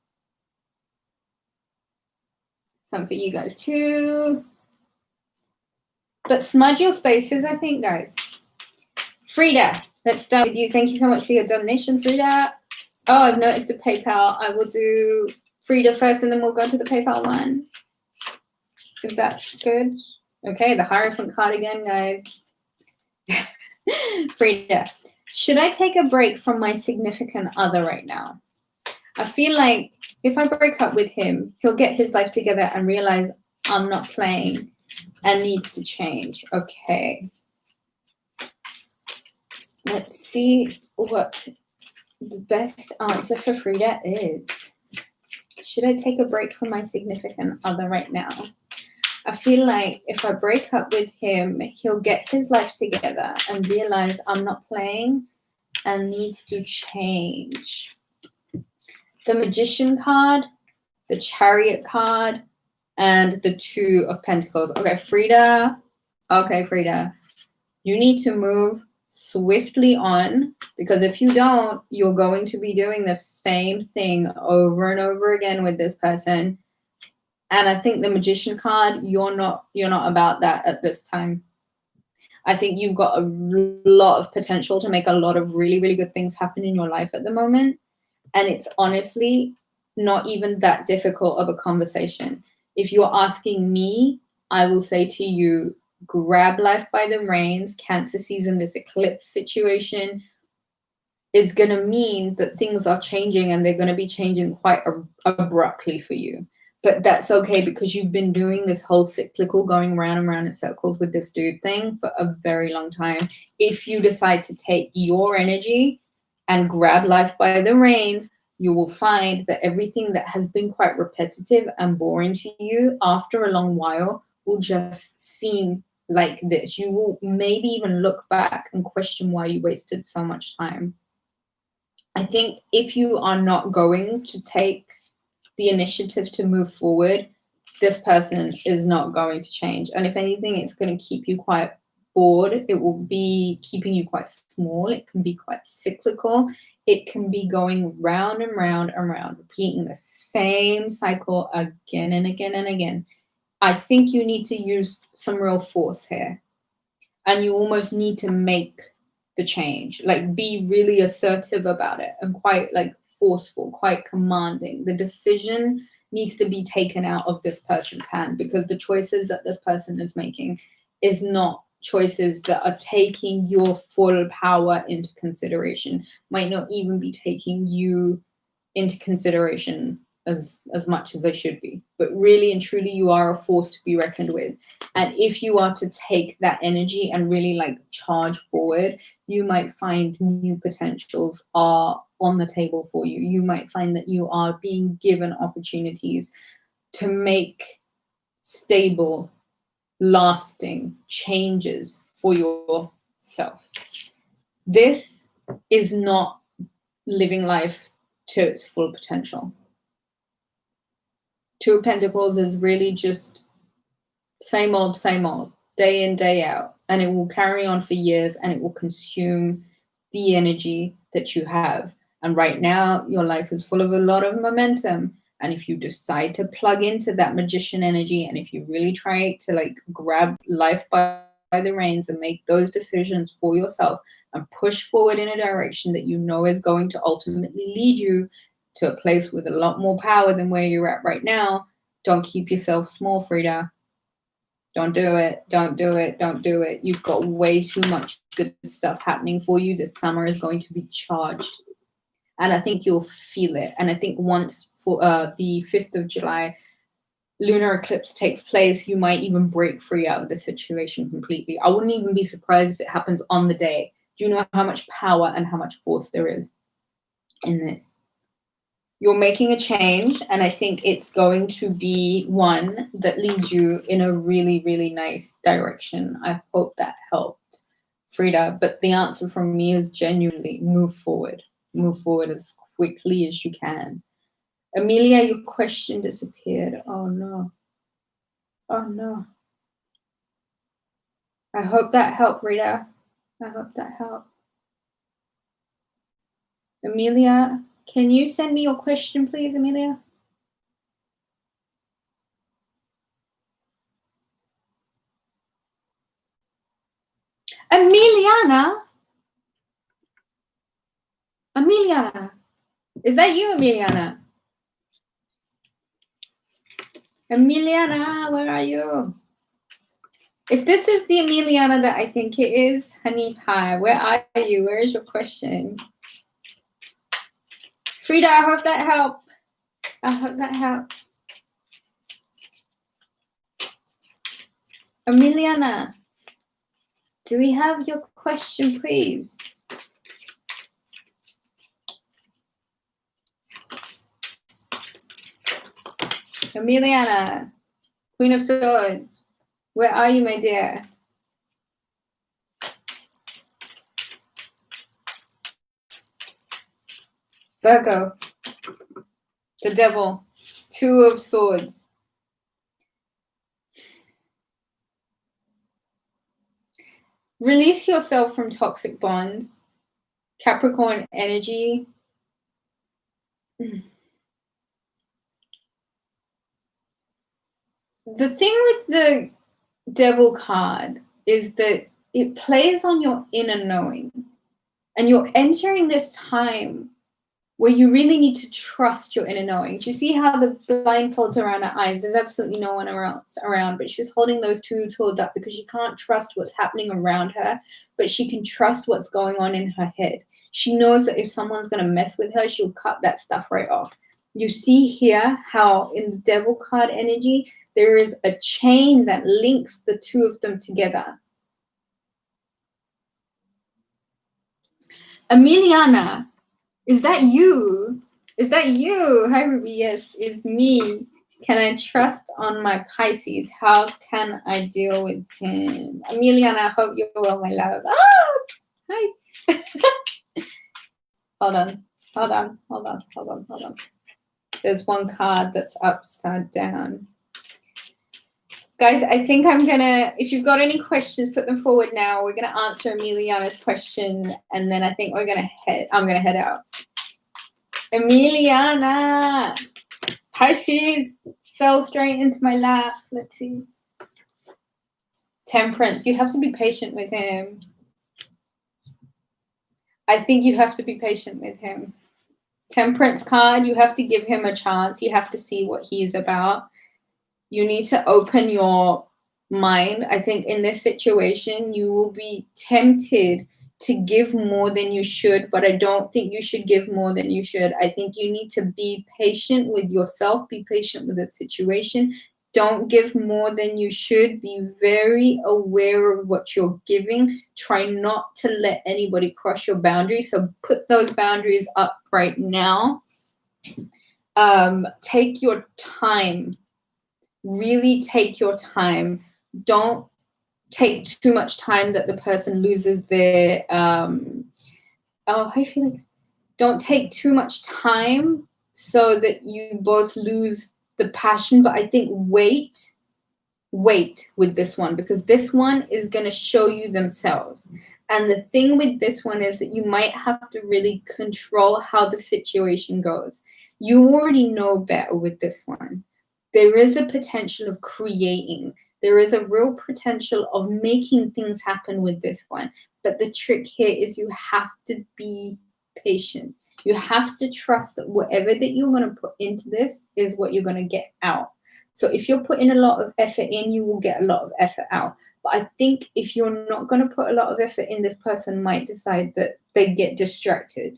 Some for you guys too. But smudge your spaces, I think, guys. Frieda, let's start with you. Thank you so much for your donation, Frieda. Oh, I've noticed the PayPal. I will do Frieda first and then we'll go to the PayPal one. Is that good? Okay, the Hierophant card again, guys. Frieda, should I take a break from my significant other right now? I feel like if I break up with him, he'll get his life together and realize I'm not playing and needs to change. Okay. Let's see what the best answer for Frieda is. Should I take a break from my significant other right now? I feel like if I break up with him, he'll get his life together and realize I'm not playing and needs to change. The Magician card, the Chariot card, and the Two of Pentacles. Okay, Frieda. Okay, Frieda. You need to move swiftly on, because if you don't, you're going to be doing the same thing over and over again with this person. And I think the Magician card, you're not about that at this time. I think you've got a lot of potential to make a lot of really, really good things happen in your life at the moment. And it's honestly not even that difficult of a conversation. If you're asking me, I will say to you, grab life by the reins. Cancer season, this eclipse situation is going to mean that things are changing, and they're going to be changing quite abruptly for you. But that's okay, because you've been doing this whole cyclical going round and round in circles with this dude thing for a very long time. If you decide to take your energy and grab life by the reins, you will find that everything that has been quite repetitive and boring to you after a long while will just seem like this. You will maybe even look back and question why you wasted so much time. I think if you are not going to take the initiative to move forward, this person is not going to change. And if anything, it's going to keep you quite bored. It will be keeping you quite small. It can be quite cyclical. It can be going round and round and round, repeating the same cycle again and again and again. I think you need to use some real force here. And you almost need to make the change, like be really assertive about it and quite like forceful, quite commanding. The decision needs to be taken out of this person's hand, because the choices that this person is making is not choices that are taking your full power into consideration, might not even be taking you into consideration as much as they should be. But really and truly, you are a force to be reckoned with. And if you are to take that energy and really like charge forward, you might find new potentials are on the table for you. You might find that you are being given opportunities to make stable, lasting changes for yourself. This is not living life to its full potential. Two of Pentacles is really just same old, day in, day out. And it will carry on for years, and it will consume the energy that you have. And right now, your life is full of a lot of momentum. And if you decide to plug into that Magician energy, and if you really try to like grab life by the reins and make those decisions for yourself and push forward in a direction that you know is going to ultimately lead you to a place with a lot more power than where you're at right now, don't keep yourself small, Frieda. Don't do it. Don't do it. Don't do it. You've got way too much good stuff happening for you. This summer is going to be charged. And I think you'll feel it. And I think once for the 5th of July, lunar eclipse takes place, you might even break free out of the situation completely. I wouldn't even be surprised if it happens on the day. Do you know how much power and how much force there is in this? You're making a change, and I think it's going to be one that leads you in a really, really nice direction. I hope that helped, Frieda. But the answer from me is genuinely move forward. Move forward as quickly as you can. Amelia, your question disappeared. Oh, no. Oh, no. I hope that helped, Frieda. I hope that helped. Amelia, can you send me your question, please, Amelia? Emiliana? Emiliana. Is that you, Emiliana? Emiliana, where are you? If this is the Emiliana that I think it is, honey pie, where are you? Where is your question? Frieda, I hope that helped. I hope that helped. Emiliana, do we have your question, please? Emiliana, Queen of Swords, where are you, my dear? Virgo, the devil, Two of Swords. Release yourself from toxic bonds. Capricorn energy. The thing with the devil card is that it plays on your inner knowing. And you're entering this time where you really need to trust your inner knowing. Do you see how the blindfolds around her eyes? There's absolutely no one else around, but she's holding those two swords up because she can't trust what's happening around her, but she can trust what's going on in her head. She knows that if someone's going to mess with her, she'll cut that stuff right off. You see here how in the devil card energy, there is a chain that links the two of them together. Emiliana, is that you? Is that you? Hi, Ruby. Yes, it's me. Can I trust on my Pisces? How can I deal with him? Emiliana, I hope you're well, my love. Ah! Hi. Hold on. There's one card that's upside down. Guys, I think I'm gonna, if you've got any questions, put them forward now. We're gonna answer Emiliana's question, and then I think I'm gonna head out. Emiliana, Pisces fell straight into my lap. Let's see. Temperance, you have to be patient with him. I think you have to be patient with him. Temperance card, you have to give him a chance. You have to see what he's about. You need to open your mind. I think in this situation, you will be tempted to give more than you should, but I don't think you should give more than you should. I think you need to be patient with yourself, be patient with the situation. Don't give more than you should. Be very aware of what you're giving. Try not to let anybody cross your boundaries. So put those boundaries up right now. Take your time. Really take your time. Don't take too much time that the person loses their don't take too much time so that you both lose the passion. But I think wait with this one, because this one is going to show you themselves. And the thing with this one is that you might have to really control how the situation goes. You already know better with this one. There is a potential of creating. There is a real potential of making things happen with this one. But the trick here is you have to be patient. You have to trust that whatever that you're going to put into this is what you're going to get out. So if you're putting a lot of effort in, you will get a lot of effort out. But I think if you're not going to put a lot of effort in, this person might decide that they get distracted.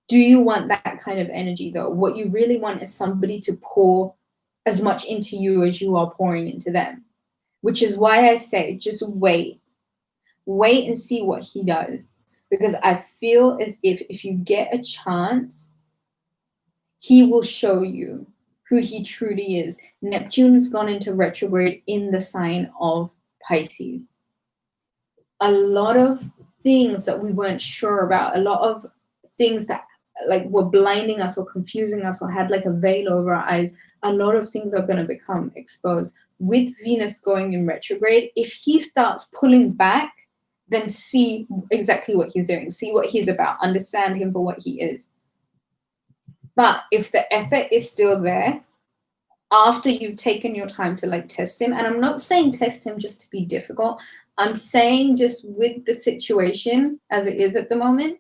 Do you want that kind of energy, though? What you really want is somebody to pour as much into you as you are pouring into them, which is why I say just wait and see what he does, because I feel as if you get a chance, he will show you who he truly is. Neptune's gone into retrograde in the sign of Pisces. A lot of things that we weren't sure about, a lot of things that like were blinding us or confusing us or had like a veil over our eyes, a lot of things are going to become exposed. With Venus going in retrograde, if he starts pulling back, then see exactly what he's doing, see what he's about, understand him for what he is. But if the effort is still there, after you've taken your time to like test him, and I'm not saying test him just to be difficult, I'm saying just with the situation as it is at the moment,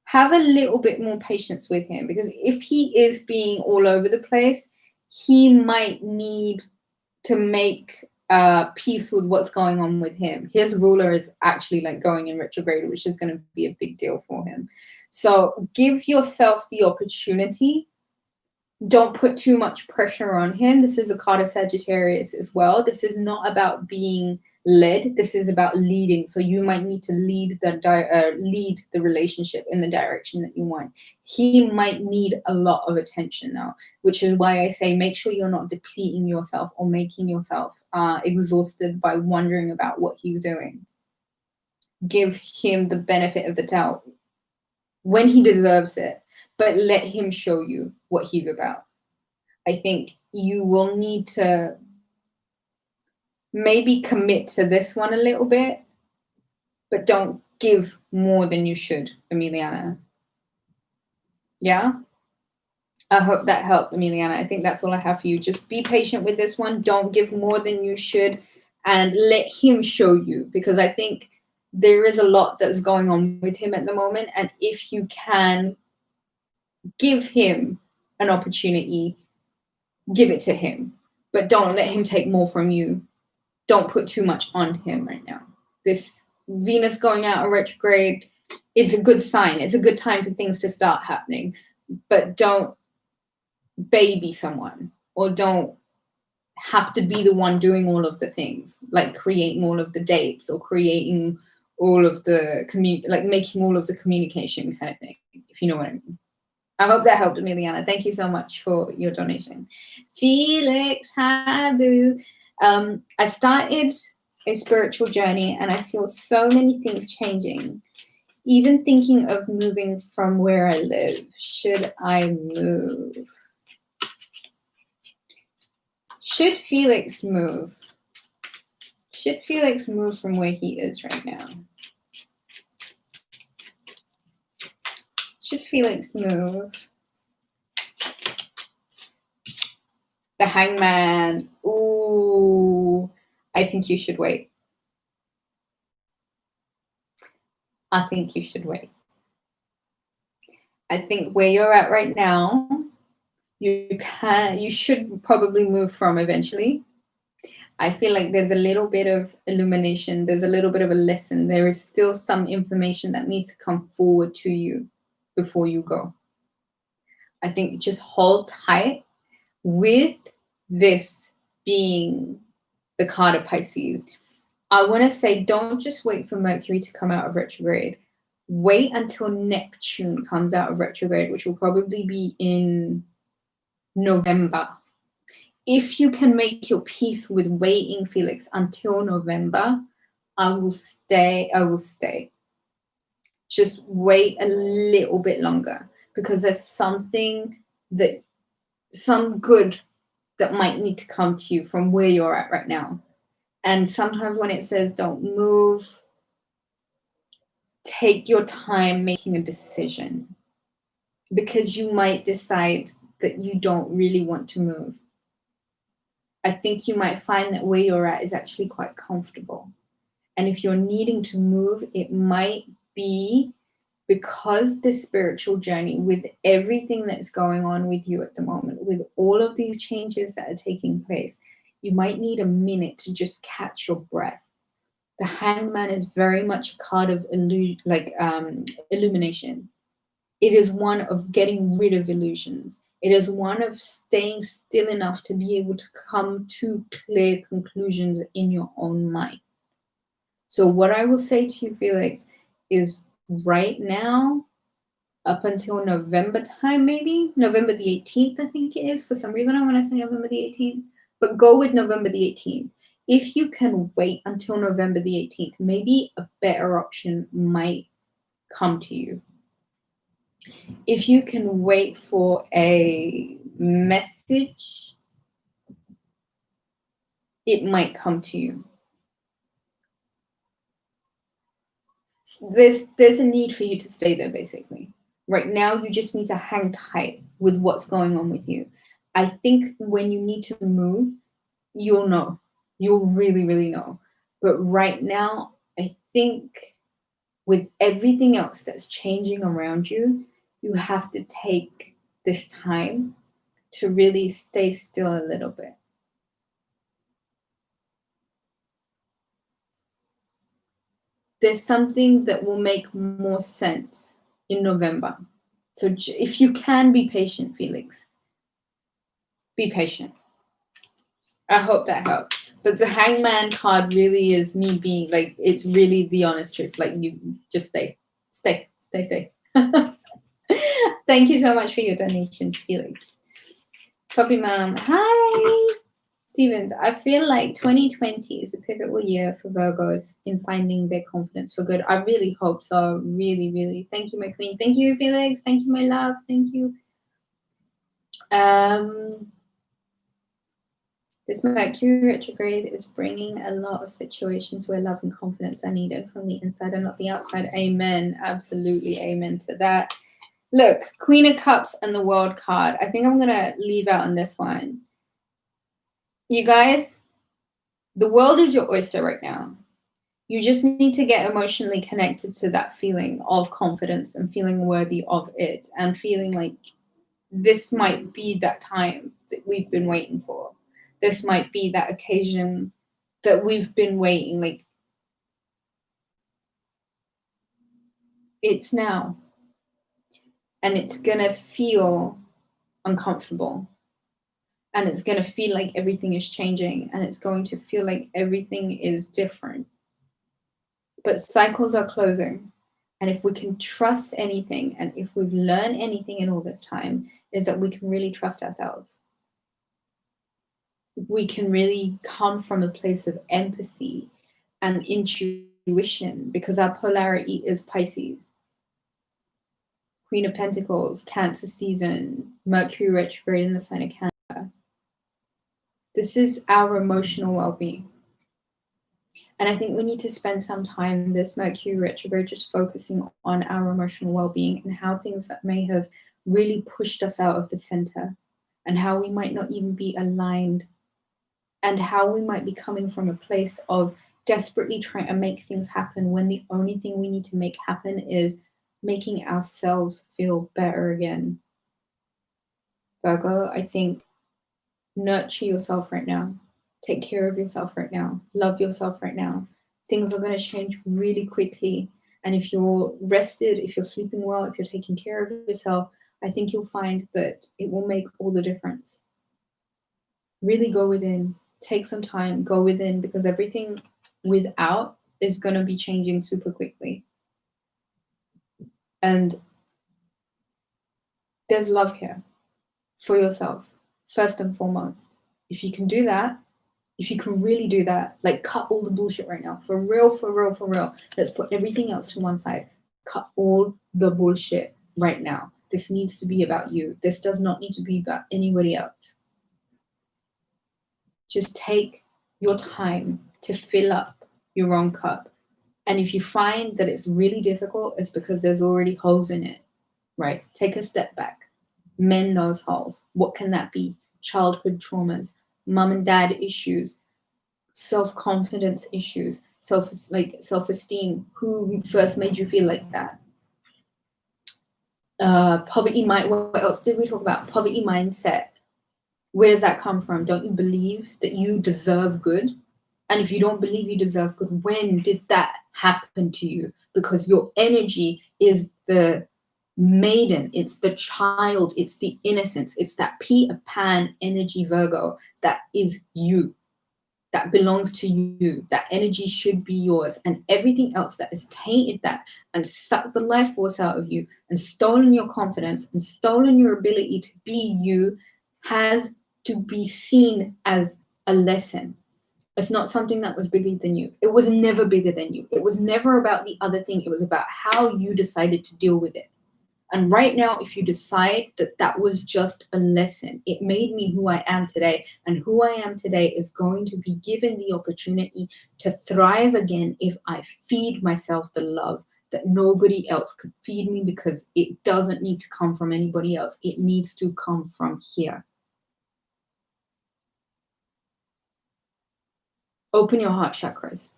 have a little bit more patience with him, because if he is being all over the place, he might need to make peace with what's going on with him. His ruler is actually like going in retrograde, which is going to be a big deal for him. So give yourself the opportunity. Don't put too much pressure on him. This is a card of Sagittarius as well. This is not about being led. This is about leading. So you might need to lead the relationship in the direction that you want. He might need a lot of attention now, which is why I say make sure you're not depleting yourself or making yourself exhausted by wondering about what he's doing. Give him the benefit of the doubt when he deserves it, but let him show you what he's about. I think you will need to maybe commit to this one a little bit, but don't give more than you should, Emiliana. Yeah? I hope that helped, Emiliana. I think that's all I have for you. Just be patient with this one. Don't give more than you should, and let him show you, because I think there is a lot that's going on with him at the moment. And if you can give him an opportunity, give it to him, but don't let him take more from you. Don't put too much on him right now. This Venus going out of retrograde is a good sign. It's a good time for things to start happening, but don't baby someone, or don't have to be the one doing all of the things, like creating all of the dates or creating all of the like making all of the communication kind of thing, if you know what I mean. I hope that helped, Emiliana. Thank you so much for your donation. Felix, hi boo. I started a spiritual journey and I feel so many things changing. Even thinking of moving from where I live. Should I move? Should Felix move? Should Felix move from where he is right now? Should Felix move? The Hangman. Ooh, I think you should wait. I think you should wait. I think where you're at right now, you should probably move from eventually. I feel like there's a little bit of illumination. There's a little bit of a lesson. There is still some information that needs to come forward to you before you go. I think just hold tight. With this being the card of Pisces, I want to say don't just wait for Mercury to come out of retrograde. Wait until Neptune comes out of retrograde, which will probably be in November. If you can make your peace with waiting, Felix, until November, I will stay. Just wait a little bit longer, because there's some good that might need to come to you from where you're at right now. And sometimes when it says don't move, take your time making a decision, because you might decide that you don't really want to move. I think you might find that where you're at is actually quite comfortable. And if you're needing to move, it might be because this spiritual journey, with everything that's going on with you at the moment, with all of these changes that are taking place, you might need a minute to just catch your breath. The Hangman is very much a card of illumination. It is one of getting rid of illusions. It is one of staying still enough to be able to come to clear conclusions in your own mind. So what I will say to you, Felix, is right now, up until November time, maybe November the 18th, I think it is. For some reason, I want to say November the 18th, but go with November the 18th. If you can wait until November the 18th, maybe a better option might come to you. If you can wait for a message, it might come to you. There's a need for you to stay there, basically. Right now, you just need to hang tight with what's going on with you. I think when you need to move, you'll know. You'll really, really know. But right now, I think with everything else that's changing around you, you have to take this time to really stay still a little bit. There's something that will make more sense in November. So if you can be patient, Felix, be patient. I hope that helped. But the hangman card really is me being like, it's really the honest truth. Like, you just stay. Thank you so much for your donation, Felix. Puppy Mom, hi. Stevens, I feel like 2020 is a pivotal year for Virgos in finding their confidence for good. I really hope so. Really, really. Thank you, my queen. Thank you, Felix. Thank you, my love. Thank you. This Mercury retrograde is bringing a lot of situations where love and confidence are needed from the inside and not the outside. Amen. Absolutely. Amen to that. Look, Queen of Cups and the World card. I think I'm going to leave out on this one. You guys, the world is your oyster right now. You just need to get emotionally connected to that feeling of confidence and feeling worthy of it and feeling like this might be that time that we've been waiting for. This might be that occasion that we've been waiting. Like, it's now. And it's going to feel uncomfortable. And it's going to feel like everything is changing. And it's going to feel like everything is different. But cycles are closing. And if we can trust anything, and if we've learned anything in all this time, is that we can really trust ourselves. We can really come from a place of empathy and intuition, because our polarity is Pisces. Queen of Pentacles, Cancer season, Mercury retrograde in the sign of Cancer. This is our emotional well-being. And I think we need to spend some time this Mercury retrograde just focusing on our emotional well-being and how things that may have really pushed us out of the center, and how we might not even be aligned, and how we might be coming from a place of desperately trying to make things happen when the only thing we need to make happen is making ourselves feel better again. Virgo, I think nurture yourself right now. Take care of yourself right now. Love yourself right now. Things are going to change really quickly. And if you're rested, if you're sleeping well, if you're taking care of yourself, I think you'll find that it will make all the difference. Really go within. Take some time, go within, because everything without is going to be changing super quickly. And there's love here for yourself, first and foremost. If you can do that, if you can really do that, like cut all the bullshit right now. For real, for real, for real. Let's put everything else to one side. Cut all the bullshit right now. This needs to be about you. This does not need to be about anybody else. Just take your time to fill up your own cup. And if you find that it's really difficult, it's because there's already holes in it, right? Take a step back. Mend those holes. What can that be? Childhood traumas, mom and dad issues, self-confidence issues, self-esteem. Who first made you feel like that? Poverty mind. What else did we talk about? Poverty mindset. Where does that come from? Don't you believe that you deserve good? And if you don't believe you deserve good, when did that happen to you? Because your energy is the maiden, it's the child, it's the innocence, it's that Peter Pan energy, Virgo, that is you, that belongs to you. That energy should be yours. And everything else that has tainted that and sucked the life force out of you and stolen your confidence and stolen your ability to be you has to be seen as a lesson. It's not something that was bigger than you. It was never bigger than you. It was never about the other thing. It was about how you decided to deal with it. And right now, if you decide that that was just a lesson, it made me who I am today. And who I am today is going to be given the opportunity to thrive again if I feed myself the love that nobody else could feed me, because it doesn't need to come from anybody else. It needs to come from here. Open your heart chakras.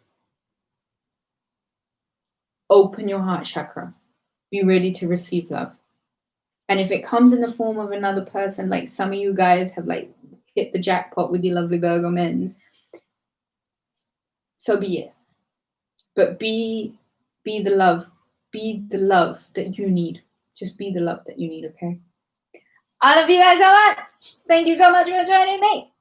open your heart chakra. Be ready to receive love. And if it comes in the form of another person, like some of you guys have like hit the jackpot with your lovely Virgo men's, so be it. But be the love. Be the love that you need. Just be the love that you need, okay? I love you guys so much. Thank you so much for joining me.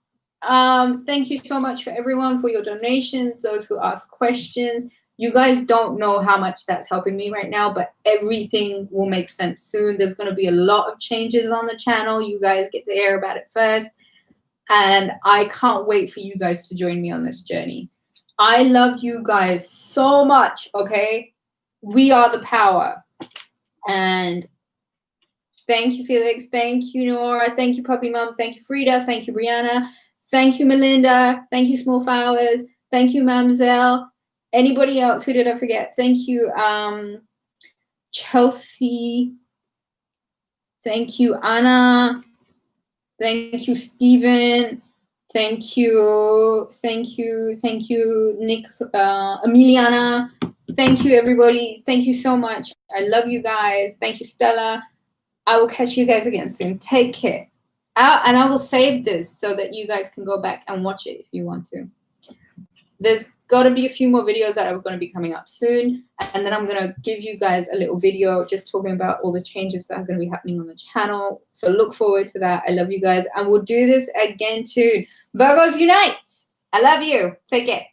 Thank you so much for everyone for your donations, those who ask questions. You guys don't know how much that's helping me right now, but everything will make sense soon. There's going to be a lot of changes on the channel. You guys get to hear about it first. And I can't wait for you guys to join me on this journey. I love you guys so much, okay? We are the power. And thank you, Felix. Thank you, Nora. Thank you, Puppy Mom. Thank you, Frieda. Thank you, Breanna. Thank you, Melinda. Thank you, Small Flowers. Thank you, Mamzelle. Anybody else? Who did I forget? Thank you, Chelsea. Thank you, Anna. Thank you, Stephen. Thank you, Nick, Emiliana. Thank you, everybody. Thank you so much. I love you guys. Thank you, Stella. I will catch you guys again soon. Take care. And I will save this so that you guys can go back and watch it if you want to. There's got to be a few more videos that are going to be coming up soon. And then I'm going to give you guys a little video just talking about all the changes that are going to be happening on the channel. So look forward to that. I love you guys. And we'll do this again soon. Virgos unite. I love you. Take care.